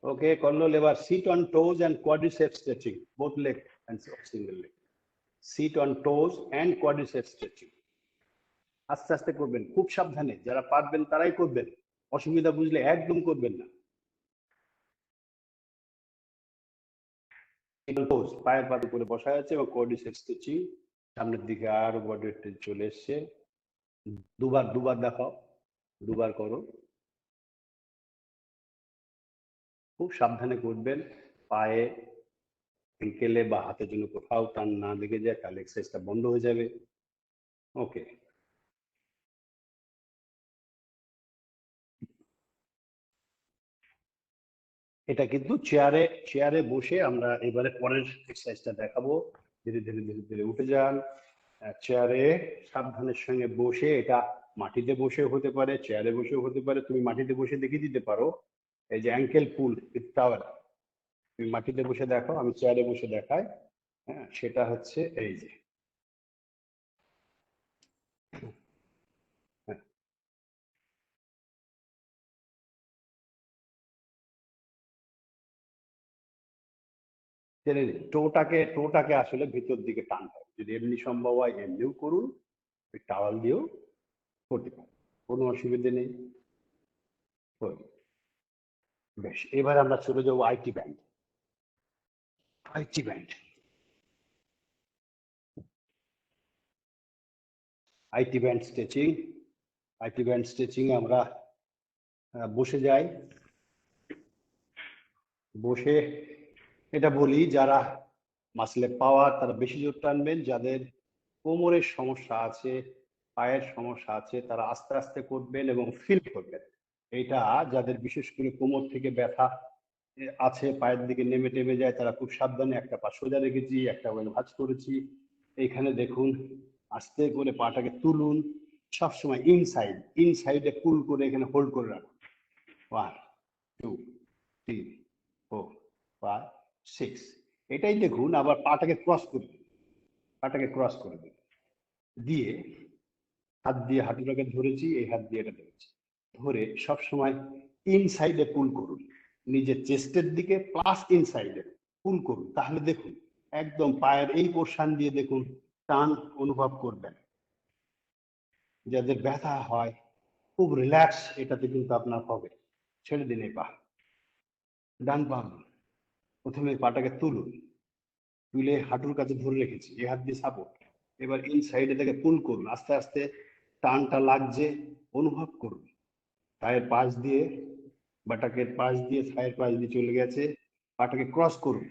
Okay, করলো এবার sit on toes and quadriceps stretching, both leg and single leg. Sit on toes and quadriceps stretching. আস্তে আস্তে করবেন, খুব সাবধানে। যারা পারবেন তারাই করবেন, অসুবিধা বুঝলে একদম করবেন না। পায়ের পাতা করে বসা আছে এবং কোয়াড্রিসেপস স্ট্রেচিং। সামনের দিকে আরো বডি ওয়েট চলে এসছে। দুবার দুবার দেখাও, দুবার করো। খুব সাবধানে করবেন, পায়ে এঙ্কেলে বা হাতের জন্য কোথাও টান না লেগে যায়, তাহলে এক্সারসাইজটা বন্ধ হয়ে যাবে। ওকে, এটা কিন্তু চেয়ারে চেয়ারে বসে আমরা এবারে পরের এক্সারসাইজটা দেখাবো। ধীরে ধীরে ধীরে ধীরে উঠে যান। চেয়ারে সাবধানের সঙ্গে বসে, এটা মাটিতে বসে হতে পারে, চেয়ারে বসেও হতে পারে। তুমি মাটিতে বসে দেখিয়ে দিতে পারো, এই যে অ্যাঙ্কেল পুল উইথ টাওয়েল। তুমি মাটিতে বসে দেখো, আমি চেয়ারে বসে দেখাই। হ্যাঁ, সেটা হচ্ছে এই যে, টোটাকে আসলে ভিতর দিকে টানতে হবে। যদি এমনি সম্ভব হয় এমনিও করুন, ওই টাওয়াল দিয়েও করতে পারেন, কোনো অসুবিধে নেই। বেশ, এবার আমরা চলে যাবো IT band. IT band, IT band stretching. IT band stretching আমরা বসে যাই। বসে এটা বলি, যারা মাসলে পাওয়ার তারা বেশি জোর টানবেন, যাদের কোমরের সমস্যা আছে, পায়ের সমস্যা আছে, তারা আস্তে আস্তে করবেন এবং ফিল করবেন। এটা যাদের বিশেষ করে কোমর থেকে ব্যথা আছে, পায়ের দিকে নেমে টেমে যায়, তারা খুব সাবধানে, একটা পা সোজা রেখেছি, একটা ভাঁজ করেছি। এইখানে দেখুন, আস্তে করে পাটাকে তুলুন, সবসময় ইনসাইডে পুল করে এখানে হোল্ড করে রাখুন। 1 2 3 4 5 6। এটাই দেখুন, আবার পাটাকে ক্রস করবেন, পাটাকে ক্রস করবেন, দিয়ে হাত দিয়ে হাঁটুটাকে ধরেছি, এই হাত দিয়ে এটা ধরেছি, ধরে সবসময় ইনসাইডে পুল করুন, নিজের চেস্টের দিকে প্লাস ইনসাইডে পুল করুন। তাহলে দেখুন একদম পায়ের এই পোর্শন দিয়ে দেখুন টান অনুভব করবেন। যাদের ব্যথা হয় খুব রিল্যাক্স এটাতে কিন্তু আপনার হবে। ছেড়ে দিন এই পা, ডান পা প্রথমে পাটাকে তুলুন, তুলে হাঁটুর কাছে ধরে রেখেছি, এই হাত দিয়ে সাপোর্ট। এবার এই সাইডে থেকে পুল করুন, আস্তে আস্তে টানটা লাগছে অনুভব করুন। পায়ের পাশ দিয়ে, বাটাকের পাশ দিয়ে, থায়ের পাশ দিয়ে চলে গেছে, পাটাকে ক্রস করুন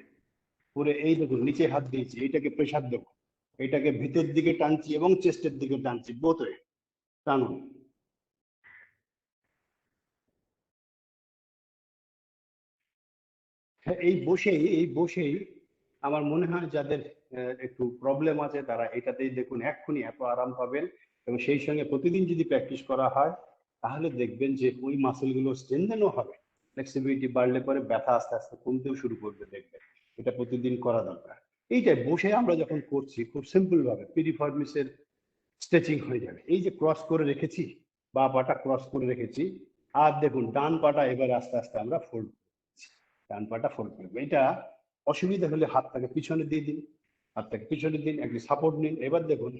করে এই দেখুন নিচে হাত দিয়েছি, এইটাকে প্রেসার দেবো, এটাকে ভিতর দিকে টানছি এবং চেস্টের দিকে টানছি, বোথে টানুন। হ্যাঁ, এই বসেই আমার মনে হয় যাদের একটু প্রবলেম আছে তারা এটাতেই দেখুন এক্ষুনি এত আরাম পাবেন। এবং সেই সঙ্গে প্রতিদিন যদি প্র্যাকটিস করা হয় তাহলে দেখবেন যে ওই মাসেলগুলো স্ট্রেনথেনও হবে, ফ্লেক্সিবিলিটি বাড়লে পরে ব্যথা আস্তে আস্তে কমতেও শুরু করবে, দেখবেন। এটা প্রতিদিন করা দরকার। এইটাই বসে আমরা যখন করছি খুব সিম্পল ভাবে পিরিফর্মিসের স্ট্রেচিং হয়ে যাবে। এই যে ক্রস করে রেখেছি, বা পাটা ক্রস করে রেখেছি, আর দেখুন ডান পাটা এবার আস্তে আস্তে আমরা ফোল্ড, ডান পাটা ফোল্ড করবো। এটা অসুবিধা হলে হাতটাকে পিছনে দিয়ে দিন, হাতটাকে পিছনে দিন, একটু সাপোর্ট নিন। এবার দেখুন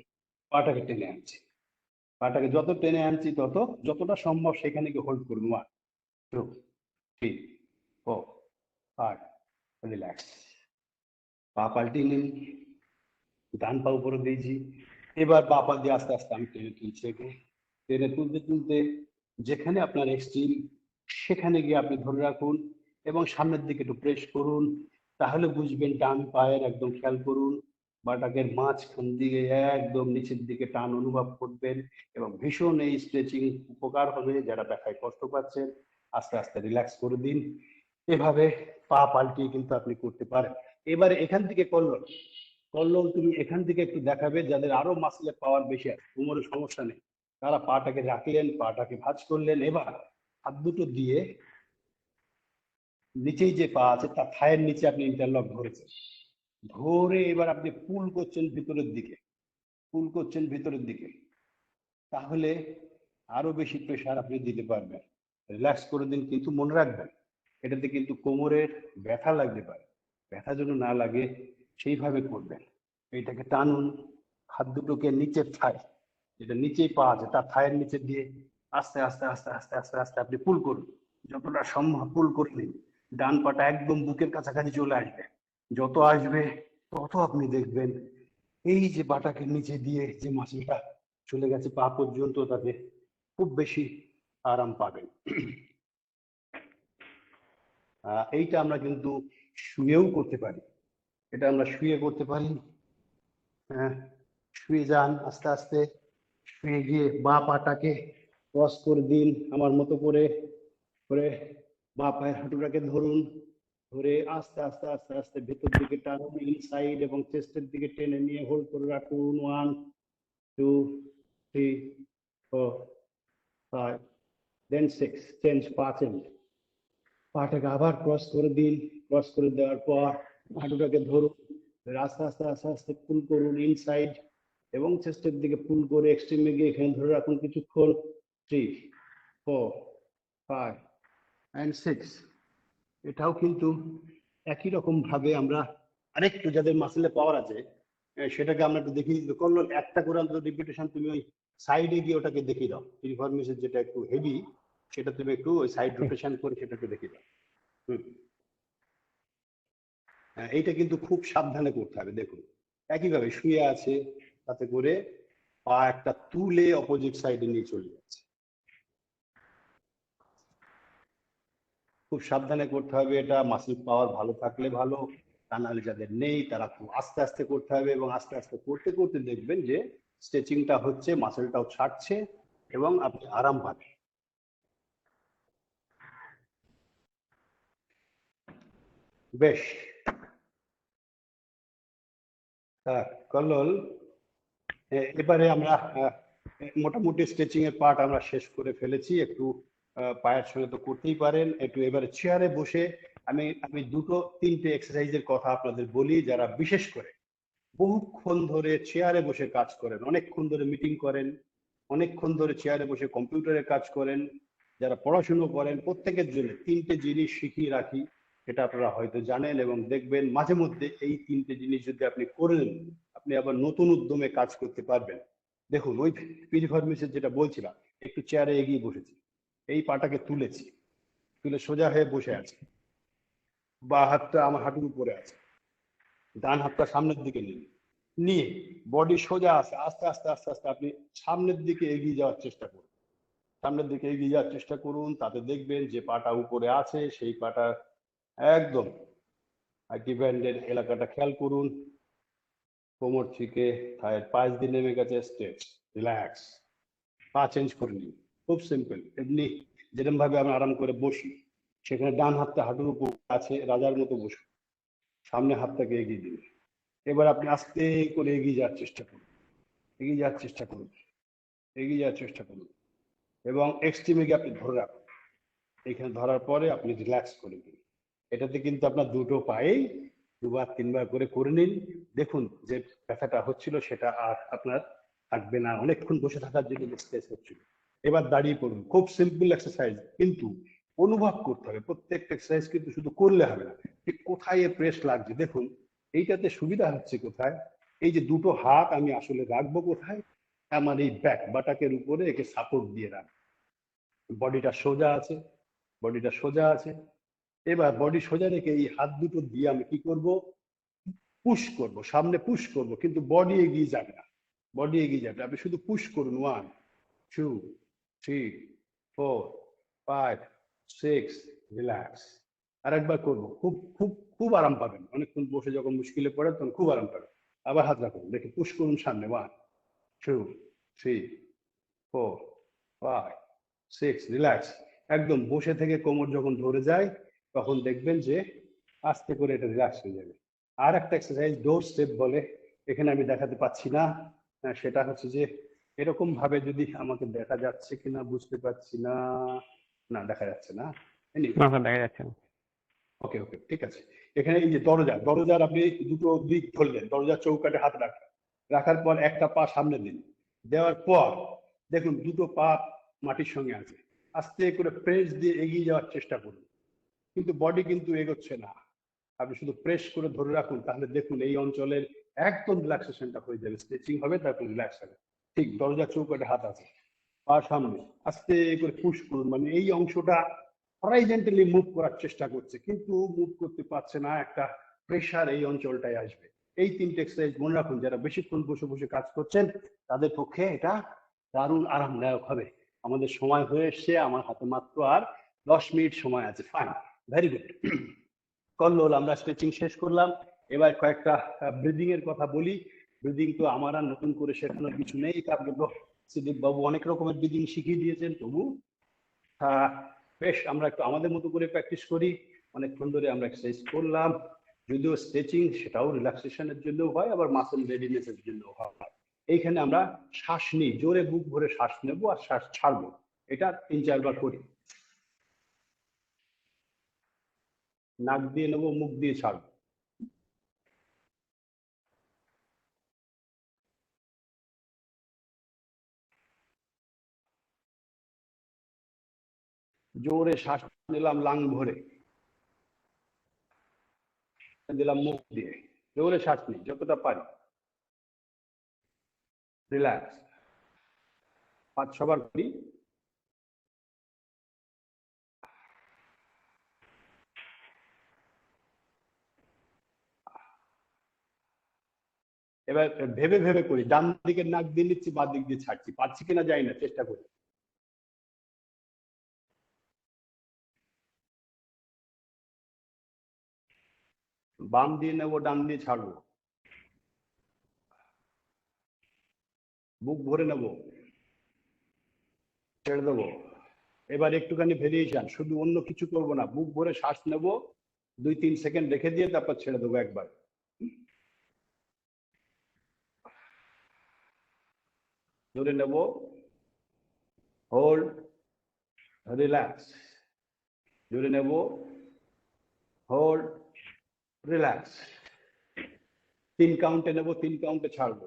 পাটাকে টেনে আনছি, পাটাকে যত টেনে আনছি তত, যতটা সম্ভব সেখানে গিয়ে হোল্ড করুন। 1 2 3 4 5, রিল্যাক্স। পা পাল্টিয়ে নিন, ডান পা উপরে দিয়েছি, এবার বা পা দিয়ে আস্তে আস্তে আমি টেনে তুলছি, টেনে তুলতে তুলতে যেখানে আপনার এক্সট্রিম সেখানে গিয়ে আপনি ধরে রাখুন এবং সামনের দিকে একটু প্রেস করুন, তাহলে বুঝবেন ডান পায়ের একদম খেয়াল করুন বাটাকের মাঝখান দিকে একদম নিচের দিকে টান অনুভব করবেন এবং ভীষণ এই স্ট্রেচিং উপকার হবে। যারা ব্যথায় কষ্ট পাচ্ছেন আস্তে আস্তে রিল্যাক্স করে দিন। এভাবে পা পাল্টিয়ে কিন্তু আপনি করতে পারেন। এবারে এখান থেকে কল্লোল, কল্লোল তুমি এখান থেকে একটু দেখাবে যাদের আরো মাসলের পাওয়ার বেশি আছে, কোমরের সমস্যা নেই, তারা পাটাকে রাখলেন, পাটাকে ভাঁজ করলেন। এবার হাত দুটো দিয়ে নিচেই যে পা আছে তার থায়ের নিচে আপনি ইন্টারলক ধরেছেন, ধরে এবার আপনি পুল করছেন ভিতরের দিকে, পুল করছেন ভিতরের দিকে, তাহলে আরো বেশি প্রেসার আপনি দিতে পারবেন। রিল্যাক্স করে দিন, কিন্তু মনে রাখবেন এটাতে কিন্তু কোমরের ব্যথা লাগতে পারে, ব্যথা যেন না লাগে সেইভাবে করবেন। এইটাকে টানুন, হাত দুটোকে নিচের থায়, যেটা নিচেই পা আছে তার থায়ের নিচে দিয়ে আস্তে আস্তে আস্তে আস্তে আস্তে আস্তে আপনি পুল করুন, যতটা সম্ভব পুল করে নিন। ডান পাটা একদম বুকের কাছাকাছি চলে আসবে, যত আসবে তত আপনি দেখবেন এই যে বাটাকে নিচে দিয়ে যে মাসলটা চলে গেছে পা পর্যন্ত, তাতে খুব বেশি আরাম পাবেন। এইটা আমরা কিন্তু শুয়েও করতে পারি, এটা আমরা শুয়ে করতে পারি। হ্যাঁ, শুয়ে যান আস্তে আস্তে, শুয়ে গিয়ে বাঁ পাটাকে ক্রস করে দিন আমার মতো করে, করে বাঁ পায়ের হাঁটুটাকে ধরুন, ধরে আস্তে আস্তে আস্তে আস্তে ভেতর দিকে টানুন, ইনসাইড এবং চেস্টের দিকে টেনে নিয়ে হোল্ড করে রাখুন। 1 2 3 4 5 দেন 6, চেঞ্জ, পা চেঞ্জ। পাটাকে আবার ক্রস করে দিন, ক্রস করে দেওয়ার পর হাঁটুটাকে ধরুন, আস্তে আস্তে আস্তে আস্তে পুল করুন ইনসাইড এবং চেস্টের দিকে পুল করে এক্সট্রিমে গিয়ে এখানে ধরে রাখুন কিছুক্ষণ। 3 4 5 and 6। এটাও কিন্তু একই রকম ভাবে আমরা আরেকটু যাদের মাসেলে পাওয়ার আছে সেটাকে আমরা একটু দেখিয়ে দিতে করলো, একটা করে অন্তত রিপিটেশন তুমি ওই সাইডে গিয়ে ওটাকে দেখিয়ে দাও। রিফর্মেশন যেটা একটু হেভি সেটা তুমি একটু ওই সাইড রোটেশন করে সেটাকে দেখিয়ে দাও। এইটা কিন্তু খুব সাবধানে করতে হবে। দেখুন একইভাবে শুয়ে আছে, তাতে করে পা একটা তুলে অপোজিট সাইডে নিয়ে চলে যাচ্ছে, খুব সাবধানে করতে হবে। এটা মাসেল পাওয়ার ভালো থাকলে ভালো, তা নাহলে যাদের নেই তারা খুব আস্তে আস্তে করতে হবে এবং আস্তে আস্তে করতে করতে দেখবেন যে স্ট্রেচিংটা হচ্ছে, মাসেলটাও ছাড়ছে এবং আপনি আরাম পাবেন। বেশ, কল্লোল, এবারে আমরা মোটামুটি স্ট্রেচিং এর পার্ট আমরা শেষ করে ফেলেছি। একটু পায়ের সঙ্গে তো করতেই পারেন, একটু এবারে চেয়ারে বসে আমি দুটো তিনটে এক্সারসাইজের কথা আপনাদের বলি। যারা বিশেষ করে বহুক্ষণ ধরে চেয়ারে বসে কাজ করেন, অনেকক্ষণ ধরে মিটিং করেন, অনেকক্ষণ ধরে চেয়ারে বসে কম্পিউটারে কাজ করেন, যারা পড়াশুনো করেন, প্রত্যেকের জন্য তিনটে জিনিস শিখিয়ে রাখি, এটা আপনারা হয়তো জানেন এবং দেখবেন মাঝে মধ্যে এই তিনটে জিনিস যদি আপনি করে নেন আপনি আবার নতুন উদ্যমে কাজ করতে পারবেন। দেখুন ওই পিরিফর্মিসের যেটা বলছিলাম, একটু চেয়ারে এগিয়ে বসেছি, এই পাটাকে তুলেছি, তুলে সোজা হয়ে বসে আছে, বা হাতটা আমার হাঁটুর উপরে আছে, ডান হাতটা সামনের দিকে নিয়ে বডি সোজা আছে, আস্তে আস্তে আস্তে আস্তে আপনি সামনের দিকে এগিয়ে যাওয়ার চেষ্টা করুন, সামনের দিকে এগিয়ে যাওয়ার চেষ্টা করুন। তাতে দেখবেন যে পাটা উপরে আছে সেই পাটা একদম আইটি ব্যান্ডের এলাকাটা খেয়াল করুন, কোমর থেকে থায়ের পাশ দিয়ে নেমে গেছে, স্ট্রেচ, রিল্যাক্স, পা চেঞ্জ করে নিন। খুব সিম্পল, এমনি যেরকম ভাবে আমরা আরাম করে বসি সেখানে ডান হাতটা হাঁটুর উপর আছে, রাজার মতো বসুন, সামনে হাতটাকে এগিয়ে দিন। এবার আপনি আস্তে করে এগিয়ে যাওয়ার চেষ্টা করুন, এগিয়ে যাওয়ার চেষ্টা করুন, এগিয়ে যাওয়ার চেষ্টা করুন এবং এক্সট্রিমে গিয়ে আপনি ধরে রাখুন। এখানে ধরার পরে আপনি রিল্যাক্স করে দিন। এটাতে কিন্তু আপনার দুটো পায়েই দুবার তিনবার করে নিন, দেখুন যে ব্যথাটা হচ্ছিল সেটা আর আপনার থাকবে না, অনেকক্ষণ বসে থাকার জন্য স্ট্রেস হচ্ছিল। এবার দাঁড়িয়ে পড়ুন, খুব সিম্পল এক্সারসাইজ, কিন্তু অনুভব করতে হবে। প্রত্যেকটা এক্সারসাইজ কিন্তু শুধু করলে হবে না, ঠিক কোথায় প্রেস লাগছে দেখুন। এইটাতে সুবিধা হচ্ছে কোথায়, এই যে দুটো হাত আমি আসলে রাখবো কোথায়, আমার এই ব্যাক বাটাকের উপরে একে সাপোর্ট দিয়ে রাখবো, বডিটা সোজা আছে, বডিটা সোজা আছে। এবার বডি সোজা রেখে এই হাত দুটো দিয়ে আমি কি করব, পুশ করব, সামনে পুশ করব, কিন্তু বডি এগিয়ে যাবে না, বডি এগিয়ে যাবে, আপনি শুধু পুশ করুন। 1 2 3 4 5 6 রিল্যাক্স। আরেকবার করবো, খুব খুব খুব আরাম পাবেন। অনেকক্ষণ বসে যখন মুশকিলে পড়ে তখন খুব আরাম পাবেন। আবার হাত রাখুন, দেখে পুশ করুন সামনে। 1 2 3 4 5 6 রিল্যাক্স। একদম বসে থেকে কোমর যখন ধরে যায় তখন দেখবেন যে আস্তে করে এটা রিল্যাক্স হয়ে যাবে। আর একটা এক্সারসাইজ ডোর স্টেপ বলে, এখানে আমি দেখাতে পাচ্ছি না। সেটা হচ্ছে যে এরকম ভাবে, যদি আমাকে দেখা যাচ্ছে কিনা বুঝতে পারছি না, না দেখা যাচ্ছে না। না স্যার দেখা যাচ্ছে না। ওকে ওকে ঠিক আছে। এখানে এই যে দরজার আপনি দুটো দিক ধরলেন, দরজার চৌকাঠে হাত রাখলেন, রাখার পর একটা পা সামনে দিন, দেওয়ার পর দেখুন দুটো পা মাটির সঙ্গে আছে। আস্তে করে প্রেস দিয়ে এগিয়ে যাওয়ার চেষ্টা করুন, কিন্তু বডি কিন্তু এগোচ্ছে না। আপনি শুধু প্রেস করে ধরে রাখুন, তাহলে দেখুন এই অঞ্চলের একদম রিল্যাক্সেশনটা হয়ে যাবে, স্ট্রেচিং হবে, তারপর রিল্যাক্স হবে। ঠিক দরজার চৌকাঠে হাত আছে, পা সামনে, আস্তে করে পুশ করুন, মানে এই অংশটা হরাইজন্টালি মুভ করার চেষ্টা করছে কিন্তু মুভ করতে পারছে না, একটা প্রেশার এই অঞ্চলটায় আসবে। এই তিনটে এক্সারসাইজ মনে রাখুন, যারা বেশিক্ষণ বসে বসে কাজ করছেন তাদের পক্ষে এটা দারুণ আরামদায়ক হবে। আমাদের সময় হয়ে এসছে, আমার হাতে মাত্র আর 10 মিনিট সময় আছে। Fine, very good. কল্লোল, আমরা স্ট্রেচিং শেষ করলাম, এবার কয়েকটা ব্রিদিং এর কথা বলি। ব্রিদিং তো আমার আর নতুন করে শেখানোর কিছু নেই, কারণ সুদীপ বাবু অনেক রকমের ব্রিদিং শিখিয়ে দিয়েছেন। তবু বেশ আমরা একটু আমাদের মতো করে প্র্যাকটিস করি। অনেকক্ষণ ধরে আমরা এক্সারসাইজ করলাম, যদিও স্ট্রেচিং সেটাও রিল্যাক্সেশনের জন্য হয়, আবার মাসেল রেডিনেসের জন্য হয়। এইখানে আমরা শ্বাস নিই, জোরে বুক ভরে শ্বাস নেব আর শ্বাস ছাড়বো, এটা 3-4 বার করি। নাক দিয়ে নেবো, মুখ দিয়ে ছাড়বো। জোরে শ্বাস নিলাম লাং ভরে, দিলাম মুখ দিয়ে। জোরে শ্বাস নিই যতটা পারি, রিল্যাক্স। 5-6 বার করি। এবার ভেবে ভেবে করি, ডান দিকের নাক দিয়ে নিচ্ছি, বাঁ দিক দিয়ে ছাড়ছি, পারছি কিনা যাই না, চেষ্টা করি। বাম দিয়ে নেবো, ডান দিয়ে ছাড়বো, বুক ভরে নেবো, ছেড়ে দেবো। এবার একটুখানি ভেরিয়েশন, শুধু অন্য কিছু করবো না, বুক ভরে শ্বাস নেবো, 2-3 সেকেন্ড রেখে দিয়ে তারপর ছেড়ে দেবো একবার। ধরে নেব, হোল্ড, রিল্যাক্স। ধরে নেব, হোল্ড, রিল্যাক্স। 3 কাউন্টে নেব, 3 কাউন্টে ছাড়বো।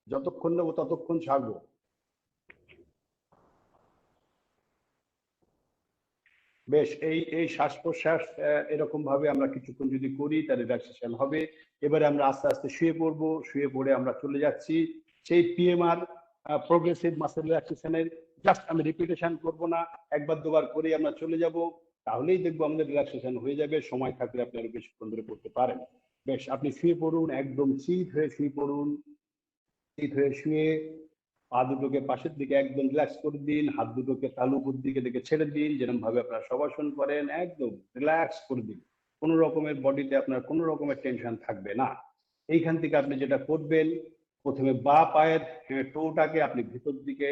যতক্ষণ নেবো ততক্ষণ ছাড়বো। বেশ, এই শ্বাস প্রশ্বাস এরকম ভাবে আমরা কিছুক্ষণ যদি করি তাহলে রিল্যাক্সেশন হবে। এবারে আমরা আস্তে আস্তে শুয়ে পড়বো, শুয়ে পড়ে আমরা চলে যাচ্ছি সেই পিএমআর প্রোগ্রেসিভ মাসেল রিল্যাক্সেশনের। জাস্ট আমি রিপিটেশন করবো না, একবার দুবার করেই আমরা চলে যাব, তাহলেই দেখবো আমাদের রিল্যাক্সেশন হয়ে যাবে। সময় থাকলে আপনি আরো বেশিক্ষণ ধরে করতে পারেন। বেশ, আপনি শুয়ে পড়ুন, একদম চিত হয়ে শুয়ে পড়ুন। চিত হয়ে শুয়ে পা দুটোকে পাশের দিকে একদম রিল্যাক্স করে দিন, হাত দুটোকে তালু উপর দিকে দিকে ছেড়ে দিন, যেরকম ভাবে আপনারা শবাসন করেন, একদম রিল্যাক্স করে দিন। কোনো রকমের বডিতে আপনার কোনো রকমের টেনশন থাকবে না। এইখান থেকে আপনি যেটা করবেন, প্রথমে বাঁ পায়ের টোটাকে আপনি ভিতর দিকে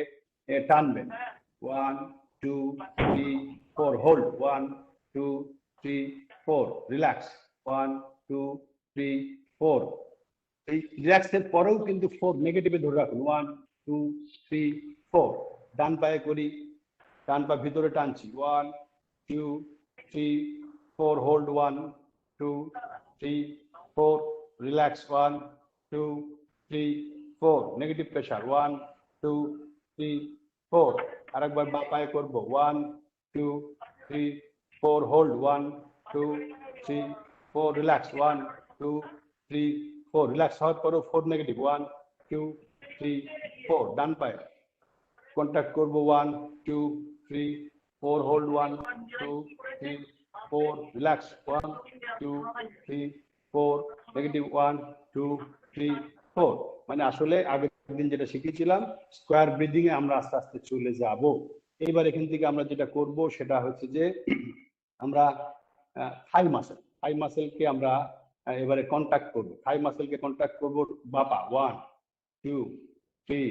টানবেন। 1 2 3 4, হোল্ড, 1 2 3 4, রিল্যাক্স, 1 2 3 4। এই রিল্যাক্সের পরেও কিন্তু 4 নেগেটিভে ধরে রাখুন। 1 2 3 4। ডান পায়ে করি, ডান পা ভিতরে টানছি, 1 2 3 4, হোল্ড, 1 2 3 4, রিল্যাক্স, 1 2 3 4, নেগেটিভ প্রেশার, 1 2 3 4। আরেকবার বাঁ পায়ে করবো, 1 2 3 4, হোল্ড, 1 2 3 4, রিল্যাক্স, 1 2 3 4, রিল্যাক্স হওয়ার পরেও 4 নেগেটিভ, 1 2 3 4। ডান পায়ে কন্ট্যাক্ট করবো, 1 2 3 4, হোল্ড, 1 2 3 4, রিল্যাক্স, 1 2 3 4, নেগেটিভ, 1 2 3 4। মানে আসলে আগে দিন যেটা শিখেছিলাম স্কোয়ার ব্রিদিং এ আমরা আস্তে আস্তে চলে যাব। এইবার এখান থেকে আমরা যেটা করব সেটা হচ্ছে যে আমরা থাই মাসেলকে আমরা এবারে কন্ট্যাক্ট করব। থাই মাসেলকে কন্ট্যাক্ট করব বাপা 1 2 3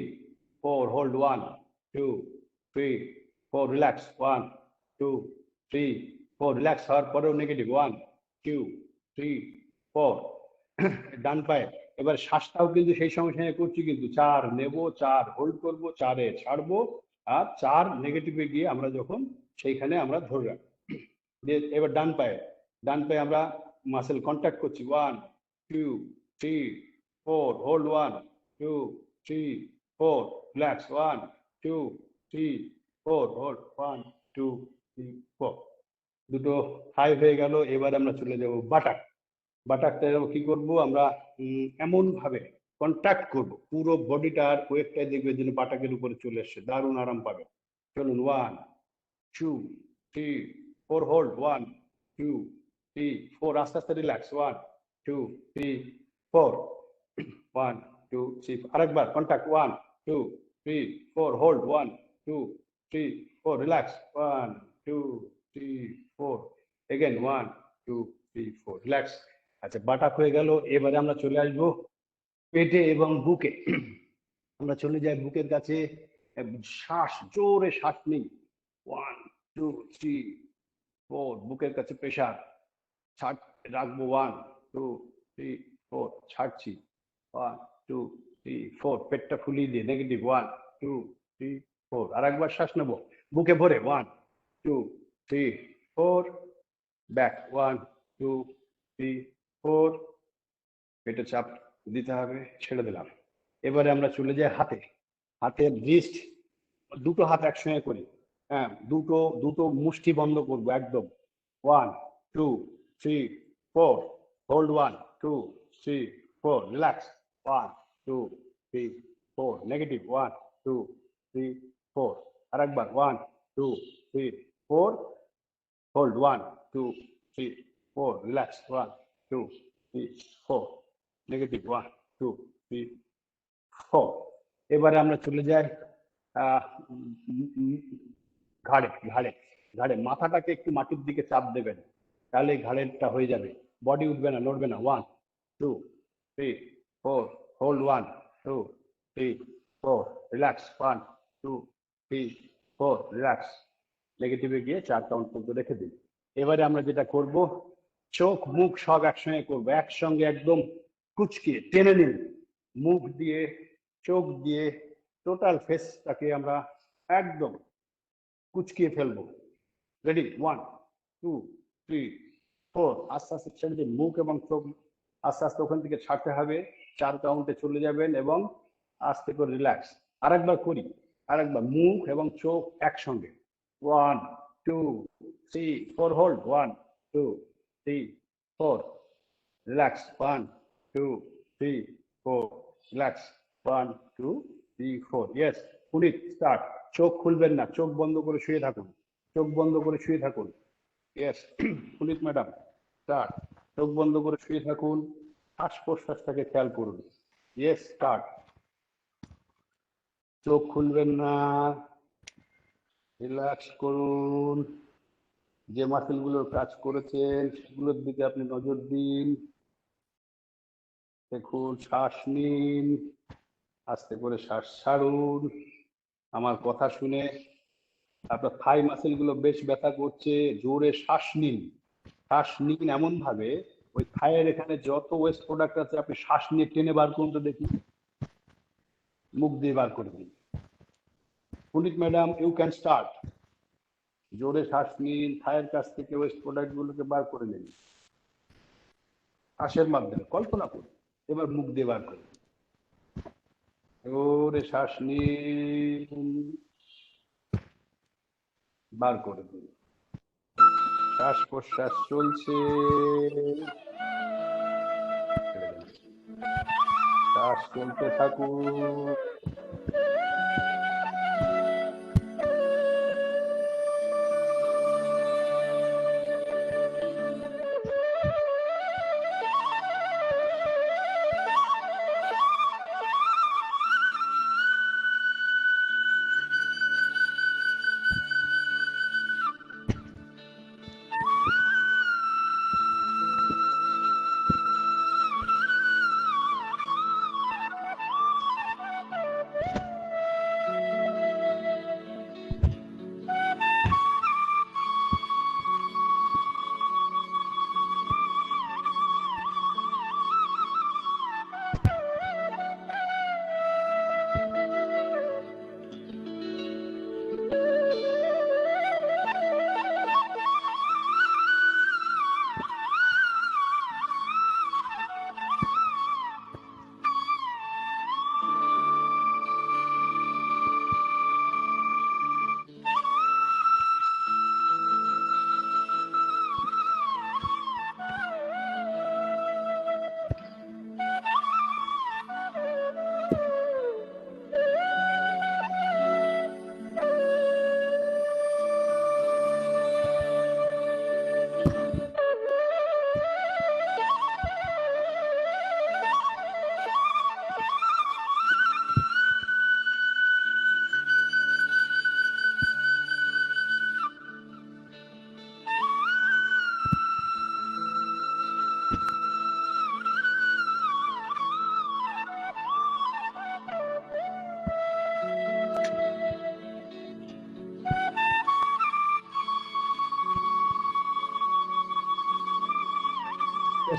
4 হোল্ড 1 2 3 4 রিল্যাক্স 1 2 3 4 রিল্যাক্স হওয়ার পরেও নেগেটিভ 1 2 3 4 ডান পায়ে। এবার শ্বাসটাও কিন্তু সেই সঙ্গে সঙ্গে করছি, কিন্তু 4 নেব, 4 হোল্ড করব, 4-এ ছাড়বো, আর 4 নেগেটিভে গিয়ে আমরা যখন সেইখানে আমরা ধরে রাখবো। এবার ডান পায়ে আমরা মাসেল কন্ট্যাক্ট করছি 1 2 3 4 হোল্ড 1 2 3 4 রিল্যাক্স 1 2 3 4 হোল্ড 1 2 3 4। দুটো হাই হয়ে গেল। এবার আমরা চলে যাব বাটাকটা কি করব আমরা এমন ভাবে কন্ট্যাক্ট করব পুরো বডিটার ওয়েটটা দেখবে যেন বাটাকের উপরে চলে আসছে, দারুণ আরাম পাবে। চলুন 1 2 3 4 হোল্ড 1 2 3 4 আস্তে আস্তে রিল্যাক্স 1 2 3 4 1 2 3 আরেকবার contact 1 2 3 4 hold 1 2 3 4 relax 1 2 3 4 again 1 2 3 4 relax. আচ্ছা, বাটাক হয়ে গেল। এবারে আমরা চলে আসবো পেটে এবং বুকে। আমরা চলে যাই বুকের কাছে, জোরে শ্বাস নেই 1 2 3 4 বুকের কাছে প্রেশার রাখবো 1 2 3 4 ছাড়ছি 1 2 3 4 পেটটা ফুলিয়ে দিয়ে নেগেটিভ 1 2 3 4 আর একবার শ্বাস নেবো বুকে ভরে 1 2 3 4 ব্যাক 1 2 3 4 পেটে চাপ দিতে হবে, ছেড়ে দিলাম। এবারে আমরা চলে যাই হাতের রিস্ট, দুটো হাত একসঙ্গে করি, হ্যাঁ দুটো মুষ্টি বন্ধ করবো একদম 1 2 3 4 হোল্ড 1 2 3 4 রিল্যাক্স 1 2 3 4 নেগেটিভ 1 2 3 4 আর একবার 1 2 3 4 হোল্ড 1 2 3 4 রিল্যাক্স 1 2 3 4 নেগেটিভ 1 2 3 4। এবারে আমরা চলে যাই ঘাড়ে মাথাটাকে একটু মাটির দিকে চাপ দেবেন, তাহলে ঘাড়েরটা হয়ে যাবে, বডি উঠবে না, নড়বে না। 1 2 3 4 হোল্ড 1 2 3 4 রিল্যাক্স 1 2 3 4 রিল্যাক্স। নেগেটিভে গিয়ে 4 কাউন্ট পর্যন্ত রেখে দিন। এবারে আমরা যেটা করব, চোখ মুখ সব একসঙ্গে করবো, একসঙ্গে একদম কুচকিয়ে টেনে নিন, মুখ দিয়ে চোখ দিয়ে টোটাল ফেসটাকে আমরা একদম কুচকিয়ে ফেলবো। রেডি 1 2 3 4 আস্তে আস্তে ছেড়ে দিন, মুখ এবং চোখ আস্তে আস্তে ওখান থেকে ছাড়তে হবে, 4 কাউন্টে চলে যাবেন এবং আস্তে করে রিল্যাক্স। আরেকবার করি, আরেকবার মুখ এবং চোখ একসঙ্গে 1 2 3 4 hold 1 2 3 4 relax 1 2 3 4 relax 1 2 3 4। Yes, Punit start. চোখ খুলবেন না, চোখ বন্ধ করে শুয়ে থাকুন, চোখ বন্ধ করে শুয়ে থাকুন। Yes Punit madam start. চোখ বন্ধ করে শুয়ে থাকুন, শ্বাস প্রশ্বাসটাকে খেয়াল করুন। Yes start. চোখ খুলবেন না, রিল্যাক্স করুন, যে মাসেলগুলোর কাজ করেছেন সেগুলোর দিকে আপনি নজর দিন। দেখুন, শ্বাস নিন, আস্তে করে শ্বাস ছাড়ুন। আমার কথা শুনে আপনার থাই মাসেলগুলো বেশ ব্যথা করছে, জোরে শ্বাস নিন এমন ভাবে ওই থাইয়ের এখানে যত ওয়েস্ট প্রোডাক্ট আছে আপনি শ্বাস নিয়ে টেনে বার করুন তো দেখি, মুখ দিয়ে বার করে দিন। Puneet madam you can start. জোরে শ্বাস নিন, থাইয়ের কাছ থেকে ওয়েস্ট প্রোডাক্ট গুলোকে বার করে নিন শ্বাসের মাধ্যমে, কল্পনা করুন। এবার মুখ দিয়ে বার করুন, জোরে শ্বাস নিন, বার করে দিন। শ্বাস প্রশ্বাস চলছে, শ্বাস চলতে থাকুন।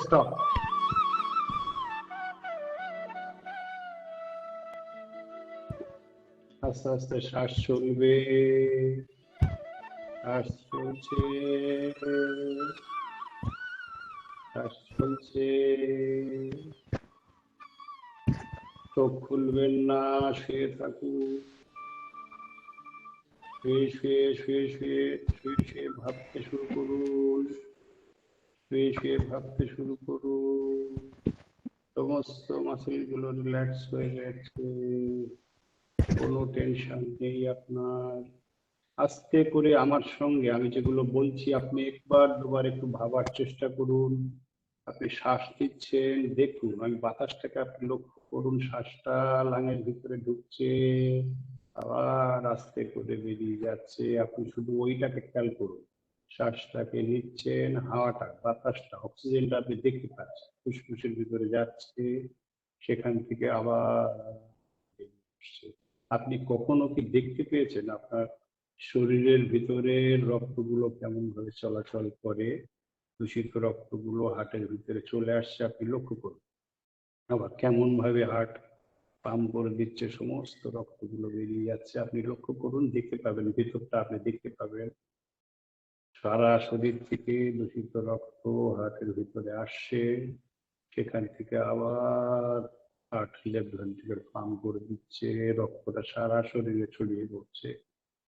স্টপ। আস্তে আস্তে শ্বাস চলবে, শ্বাস চলছে, শ্বাস চলছে। চোখ খুলবেন না, শুয়ে থাকুন। শুয়ে শুয়ে শুয়ে শুয়ে শুয়ে শুয়ে ভাবতে শুরু করুন, শুয়ে শুয়ে ভাবতে শুরু করুন। সমস্ত মাসেল গুলো রিল্যাক্স হয়ে গেছে, কোনো টেনশন নেই আপনার। আস্তে করে আমার সঙ্গে আমি যেগুলো বলছি আপনি একবার দুবার একটু ভাবার চেষ্টা করুন। আপনি শ্বাস নিচ্ছেন, দেখুন আমি বাতাসটাকে আপনি লক্ষ্য করুন, শ্বাসটা লাঙের ভিতরে ঢুকছে, আবার আস্তে করে বেরিয়ে যাচ্ছে। আপনি শুধু ওইটাকে খেয়াল করুন, শ্বাসটাকে নিচ্ছেন, হাওয়াটা বাতাসটা অক্সিজেনটা আপনি দেখতে পাচ্ছেন ফুসফুসের ভিতরে যাচ্ছে, সেখান থেকে আবার বেরিয়ে আসছে। আপনি কখনো কি দেখতে পেয়েছেন আপনার শরীরের ভিতরে রক্তগুলো কেমন ভাবে চলাচল করে? দূষিত রক্তগুলো হার্টের ভিতরে চলে আসছে, আপনি লক্ষ্য করুন। আবার কেমন ভাবে হার্ট পাম্প করে দিচ্ছে, সমস্ত রক্তগুলো বেরিয়ে যাচ্ছে, আপনি লক্ষ্য করুন, দেখতে পাবেন ভিতরটা আপনি দেখতে পাবেন। সারা শরীর থেকে দূষিত রক্ত হার্টের ভিতরে আসছে, সেখান থেকে আবার হার্ট লেভেল পাম্প করে দিচ্ছে, রক্তটা সারা শরীরে ছড়িয়ে পড়ছে।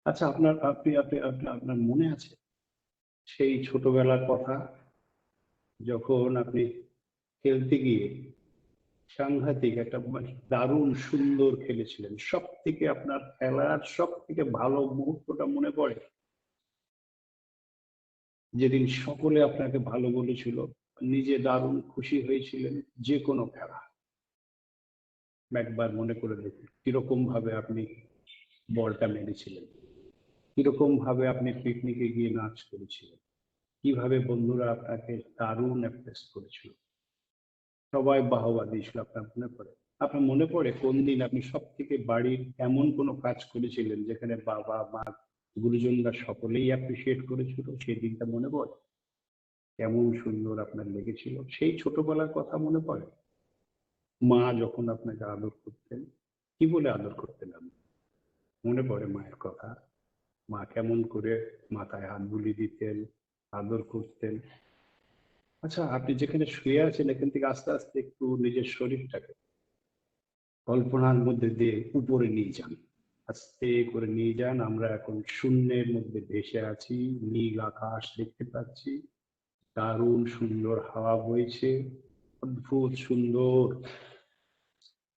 আচ্ছা, আপনার মনে আছে সেই ছোটবেলার কথা, যখন আপনি খেলতে গিয়ে সাংঘাতিক একটা দারুণ সুন্দর খেলেছিলেন? সব থেকে আপনার খেলার সব থেকে ভালো মুহূর্তটা মনে পড়ে? যেদিন সকলে আপনাকে ভালো বলেছিল, নিজে দারুণ খুশি হয়েছিলেন, যে কোনো খেলা একবার মনে করে দেখুন, কিরকম ভাবে আপনি বলটা মেরেছিলেন, কিরকম ভাবে আপনি পিকনিকে গিয়ে নাচ করেছিলেন, কিভাবে বন্ধুরা আপনাকে দারুণ অ্যাপ্রেস করেছিল, সবাই বাহবা দিয়েছিল। আপনার মনে পড়ে কোন দিন আপনি সব থেকে বাড়ির এমন কোনো কাজ করেছিলেন যেখানে বাবা মা গুরুজনরা সকলেই অ্যাপ্রিসিয়েট করেছিল? সেই দিনটা মনে পড়ে? কেমন সুন্দর আপনার লেগেছিল? সেই ছোটবেলার কথা মনে পড়ে? মা যখন আপনাকে আদর করতেন, কি বলে আদর করতেন আপনি? মনে পড়ে মায়ের কথা? মা কেমন করে মাথায় হাত বুলিয়ে দিতেন, আদর করতেন? আচ্ছা, আপনি যেখানে শুয়ে আছেন এখান থেকে আস্তে আস্তে একটু নিজের শরীরটাকে কল্পনার মধ্যে দিয়ে উপরে নিয়ে যান, আস্তে করে নিয়ে যান। আমরা এখন শূন্যের মধ্যে ভেসে আছি, নীল আকাশ দেখতে পাচ্ছি, দারুণ সুন্দর হাওয়া বইছে, অদ্ভুত সুন্দর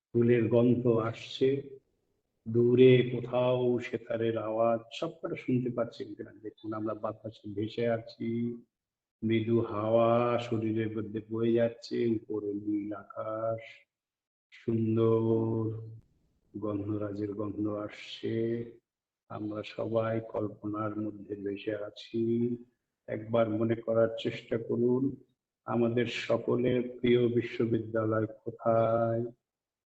ফুলের গন্ধ আসছে, দূরে কোথাও সেতারের আওয়াজ, সবকটা শুনতে পাচ্ছেন কিনা দেখুন। আমরা বাতাসে ভেসে আছি, মৃদু হাওয়া শরীরের মধ্যে বয়ে যাচ্ছে, উপরে নীল আকাশ, সুন্দর গন্ধরাজের গন্ধ আসছে। আমরা সবাই কল্পনার মধ্যে ভেসে আছি। একবার মনে করার চেষ্টা করুন, আমাদের সকলের প্রিয় বিশ্ববিদ্যালয় কোথায়?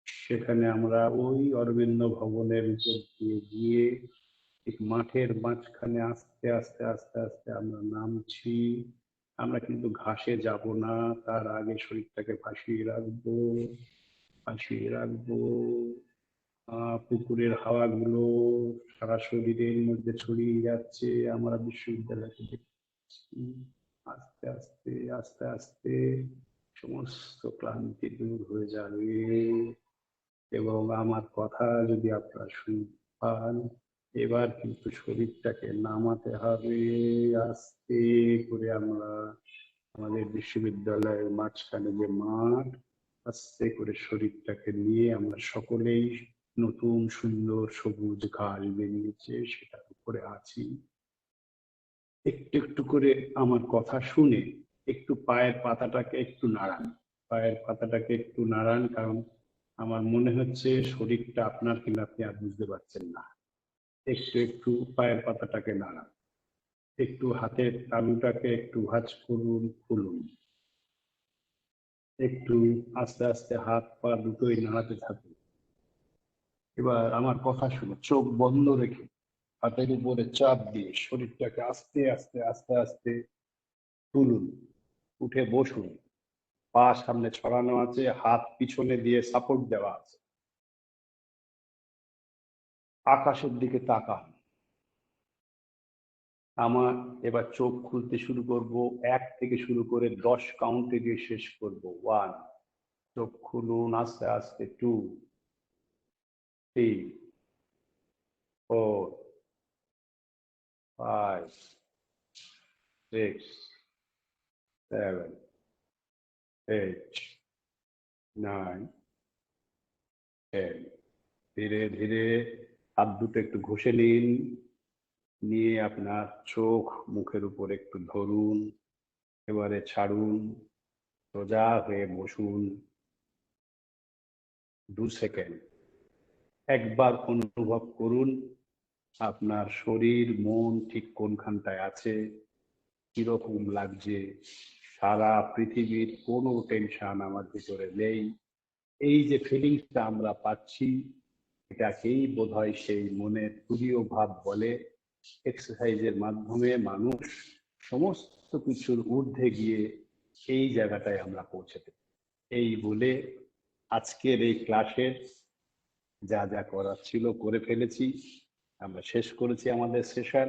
সেখানে আমরা ওই অরবিন্দ ভবনের উপর দিয়ে গিয়ে ঠিক মাঠের মাঝখানে আস্তে আস্তে আস্তে আস্তে আমরা নামছি। আমরা কিন্তু ঘাসে যাব না, তার আগে শরীরটাকে ভাসিয়ে রাখবো, ভাসিয়ে রাখবো। পুকুরের হাওয়াগুলো সারা শরীরের মধ্যে ছড়িয়ে যাচ্ছে, আমরা বিশ্ববিদ্যালয়কে দেখছি। আস্তে আস্তে আস্তে আস্তে সমস্ত ক্লান্তি দূর হয়ে যাবে, এবং আমার কথা যদি আপনারা শুনতে পান, এবার কিন্তু শরীরটাকে নামাতে হবে আস্তে করে। আমরা আমাদের বিশ্ববিদ্যালয়ের মাঝখানে যে মাঠ, আস্তে করে শরীরটাকে নিয়ে আমরা সকলেই, নতুন সুন্দর সবুজ ঘাস বেরিয়েছে সেটার উপরে আছি। একটু একটু করে আমার কথা শুনে একটু পায়ের পাতাটাকে একটু নাড়ান, পায়ের পাতাটাকে একটু নাড়ান, কারণ আমার মনে হচ্ছে শরীরটা আপনার কিনা আপনি আর বুঝতে পারছেন না। একটু একটু পায়ের পাতাটাকে নাড়ান, একটু হাতের তালুটাকে একটু ভাঁজ করুন, খুলুন, একটু আস্তে আস্তে হাত পা দুটোই নাড়াতে থাকুন। এবার আমার কথা শুনে চোখ বন্ধ রেখে হাতের উপরে চাপ দিয়ে শরীরটাকে আস্তে আস্তে আস্তে আস্তে তুলুন, উঠে বসুন, পা সামনে ছড়ানো আছে, হাত পিছনে দিয়ে সাপোর্ট দেওয়া আছে। আকাশের দিকে তাকান। আমার এবার চোখ খুলতে শুরু করব, 1 থেকে শুরু করে 10 কাউন্টে গিয়ে শেষ করব। 1, চোখ খুলুন আস্তে আস্তে। 2, 3, 4, 5, 6, 7, 8, 9, 10। ধীরে ধীরে হাত দুটো একটু ঘষে নিন, নিয়ে আপনার চোখ মুখের উপর একটু ধরুন, এবারে ছাড়ুন, সোজা হয়ে বসুন। 2 সেকেন্ড একবার অনুভব করুন আপনার শরীর মন ঠিক কোনখানটায় আছে, কিরকম লাগছে। সারা পৃথিবীর কোনো টেনশন আমার ভিতরে নেই। এই যে ফিলিংসটা আমরা পাচ্ছি, এটাকেই বোধহয় সেই মনের তুরীয় ভাব বলে। এক্সারসাইজের মাধ্যমে মানুষ সমস্ত কিছুর ঊর্ধ্বে গিয়ে এই জায়গাটায় আমরা পৌঁছাতে পারি। এই বলে আজকের এই ক্লাসের যা যা করার ছিল করে ফেলেছি, আমরা শেষ করেছি আমাদের সেশন।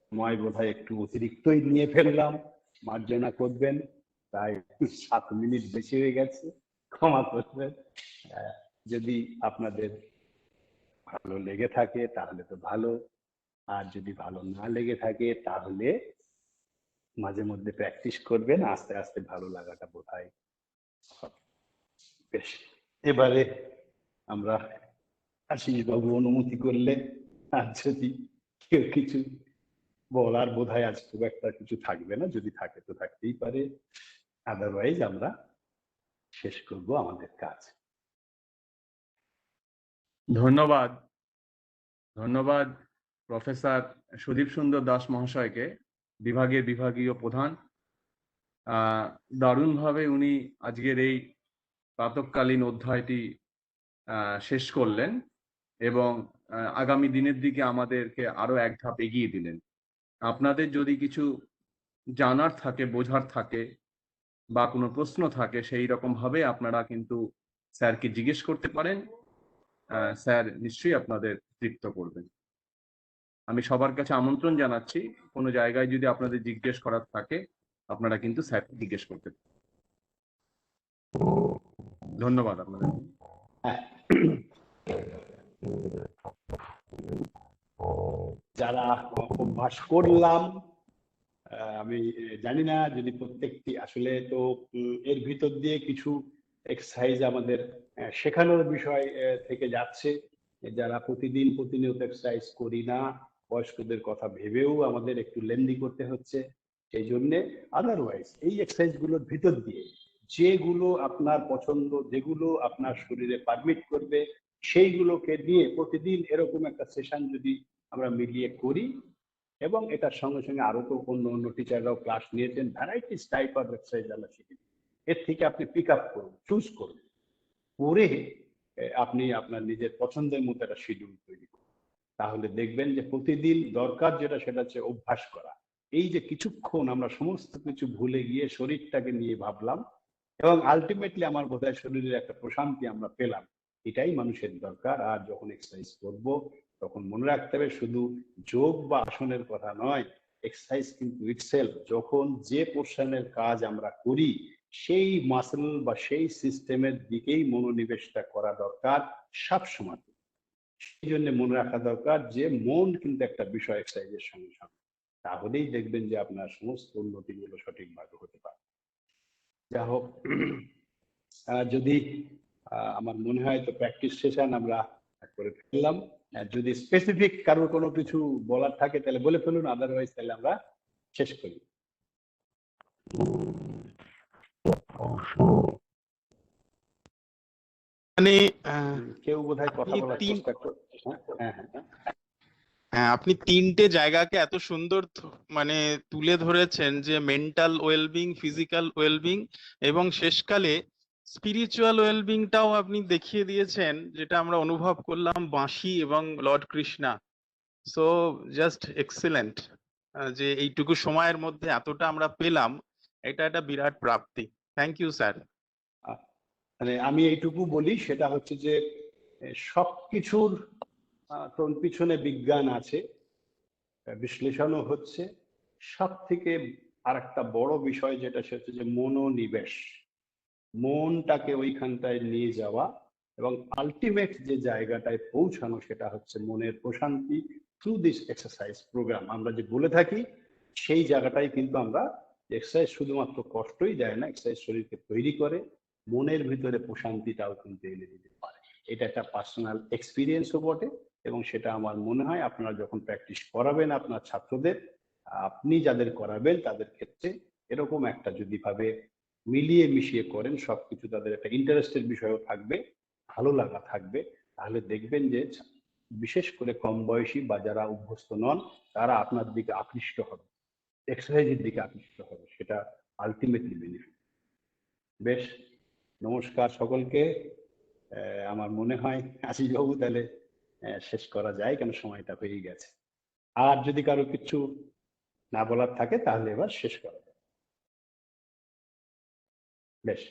সময় বোধহয় একটু অতিরিক্তই নিয়ে ফেললাম, মার্জনা করবেন। তাই 7 মিনিট বেশি হয়ে গেছে, ক্ষমা করবেন। যদি আপনাদের ভালো লেগে থাকে তাহলে তো ভালো, আর যদি ভালো না লেগে থাকে তাহলে মাঝে মধ্যে প্র্যাকটিস করবেন, আস্তে আস্তে ভালো লাগাটা বোধহয় হবে। বেশ, এবারে আমরা আশিস বাবু অনুমতি করলে, আর যদি কেউ কিছু বলার বোধহয় আজ খুব একটা কিছু থাকবে না, যদি থাকে তো থাকতেই পারে, আদারওয়াইজ আমরা শেষ করব আমাদের কাজ। ধন্যবাদ ধন্যবাদ প্রফেসর সুদীপ সুন্দর দাস মহাশয়কে, বিভাগীয় প্রধান। দারুণভাবে উনি আজকের এই প্রাতঃকালীন অধ্যায়টি শেষ করলেন এবং আগামী দিনের দিকে আমাদেরকে আরো এক ধাপ এগিয়ে দিলেন। আপনাদের যদি কিছু জানার থাকে, বোঝার থাকে বা কোনো প্রশ্ন থাকে, সেই রকম ভাবে আপনারা কিন্তু স্যারকে জিজ্ঞেস করতে পারেন। স্যার নিশ্চয়ই আপনাদের তৃপ্ত করবেন। আমি সবার কাছে আমন্ত্রণ জানাচ্ছি, কোনো জায়গায় যদি আপনাদের জিজ্ঞেস করার থাকে আপনারা কিন্তু স্যারকে জিজ্ঞেস করতে পারেন। ধন্যবাদ আপনাদের। যারা অভ্যাস করলাম, আমি জানি না যদি প্রত্যেকটি আসলে তো এর ভিতর দিয়ে কিছু এক্সারসাইজ আমাদের শেখানোর বিষয় থেকে যাচ্ছে। যারা প্রতিদিন প্রতিনিয়ত এক্সারসাইজ করি না, বয়স্কদের কথা ভেবেও আমাদের একটু লেন্দি করতে হচ্ছে, সেই জন্যে আদারওয়াইজ এই এক্সারসাইজ গুলোর ভিতর দিয়ে যেগুলো আপনার পছন্দ, যেগুলো আপনার শরীরে পারমিট করবে, সেইগুলোকে নিয়ে প্রতিদিন এরকম একটা সেশন যদি আমরা মিলিয়ে করি, এবং এটার সঙ্গে সঙ্গে আরো তো অন্য টিচাররাও ক্লাস নিয়েছেন, ভ্যারাইটিস টাইপ অফ এক্সারসাইজ আমরা শিখি। এর থেকে আপনি পিক আপ করুন, চুজ করুন, করে আপনি আপনার নিজের পছন্দের মতো একটা শিডিউল তৈরি করুন। তাহলে দেখবেন যে প্রতিদিন দরকার যেটা, সেটা হচ্ছে অভ্যাস করা। এই যে কিছুক্ষণ আমরা সমস্ত কিছু ভুলে গিয়ে শরীরটাকে নিয়ে ভাবলাম, এবং আলটিমেটলি আমার বোধহয় শরীরের একটা প্রশান্তি আমরা পেলাম, এটাই মানুষের দরকার। আর যখন এক্সারসাইজ করব তখন মনে রাখতে হবে শুধু যোগ বা আসনের কথা নয়, এক্সারসাইজ কিন্তু ইটসেলফ, যখন যে পোর্শনের কাজ আমরা করি সেই মাসল বা সেই সিস্টেমের দিকেই মনোনিবেশটা করা দরকার সবসময়। সেই জন্য মনে রাখা দরকার যে মন কিন্তু একটা বিষয় এক্সারসাইজের সঙ্গে সঙ্গে, তাহলেই দেখবেন যে আপনার সমস্ত উন্নতিগুলো সঠিকভাবে হতে পারে। যা হোক, যদি আমার মনে হয় তো প্র্যাকটিস সেশন আমরা করে ফেললাম। যদি স্পেসিফিক কারোর কোনো কিছু বলার থাকে তাহলে বলে ফেলুন, আদারওয়াইজ তাহলে আমরা শেষ করি। মানে কেউ বোধহয় কথা বলার চেষ্টা করছে। হ্যাঁ, আপনি 3টে জায়গাকে এত সুন্দর মানে তুলে ধরেছেন, যে মেন্টাল ওয়েলবিং, ফিজিক্যাল ওয়েলবিং এবং শেষকালে স্পিরিচুয়াল ওয়েলবিংটাও আপনি দেখিয়ে দিয়েছেন, যেটা আমরা অনুভব করলাম বাঁশি এবং lord Krishna. So just excellent, যে এইটুকু সময়ের মধ্যে এতটা আমরা পেলাম, এটা একটা বিরাট প্রাপ্তি। Thank you sir. মানে আমি এইটুকু বলি, সেটা হচ্ছে যে সবকিছুর পিছনে বিজ্ঞান আছে, বিশ্লেষণও হচ্ছে। সব থেকে আর একটা বড় বিষয় যেটা, সেটা হচ্ছে যে মনোনিবেশ, মনটাকে ওইখানটায় নিয়ে যাওয়া এবং আলটিমেট যে জায়গাটায় পৌঁছানো, সেটা হচ্ছে মনের প্রশান্তি থ্রু দিস এক্সারসাইজ প্রোগ্রাম। আমরা যে বলে থাকি সেই জায়গাটাই কিন্তু আমরা, এক্সারসাইজ শুধুমাত্র কষ্টই দেয় না, এক্সারসাইজ শরীরকে তৈরি করে, মনের ভিতরে প্রশান্তিটাও কিন্তু এনে দিতে পারে। এটা একটা পার্সোনাল এক্সপিরিয়েন্সও বটে, এবং সেটা আমার মনে হয় আপনারা যখন প্র্যাকটিস করাবেন আপনার ছাত্রদের, আপনি যাদের করাবেন তাদের ক্ষেত্রে এরকম একটা যদি ভাবে মিলিয়ে মিশিয়ে করেন, সবকিছু তাদের একটা ইন্টারেস্টের বিষয়ও থাকবে, ভালো লাগা থাকবে, তাহলে দেখবেন যে বিশেষ করে কম বয়সী বা যারা অভ্যস্ত নন তারা আপনার দিকে আকৃষ্ট হবে, এক্সারসাইজের দিকে আকৃষ্ট হবে, সেটা আলটিমেটলি বেনিফিট। বেশ, নমস্কার সকলকে। আমার মনে হয় আশিসবাবু তাহলে শেষ করা যায়, কেন সময়টা হয়ে গেছে। আর যদি কারো কিছু না বলার থাকে তাহলে এবার শেষ করা যায়। বেশ।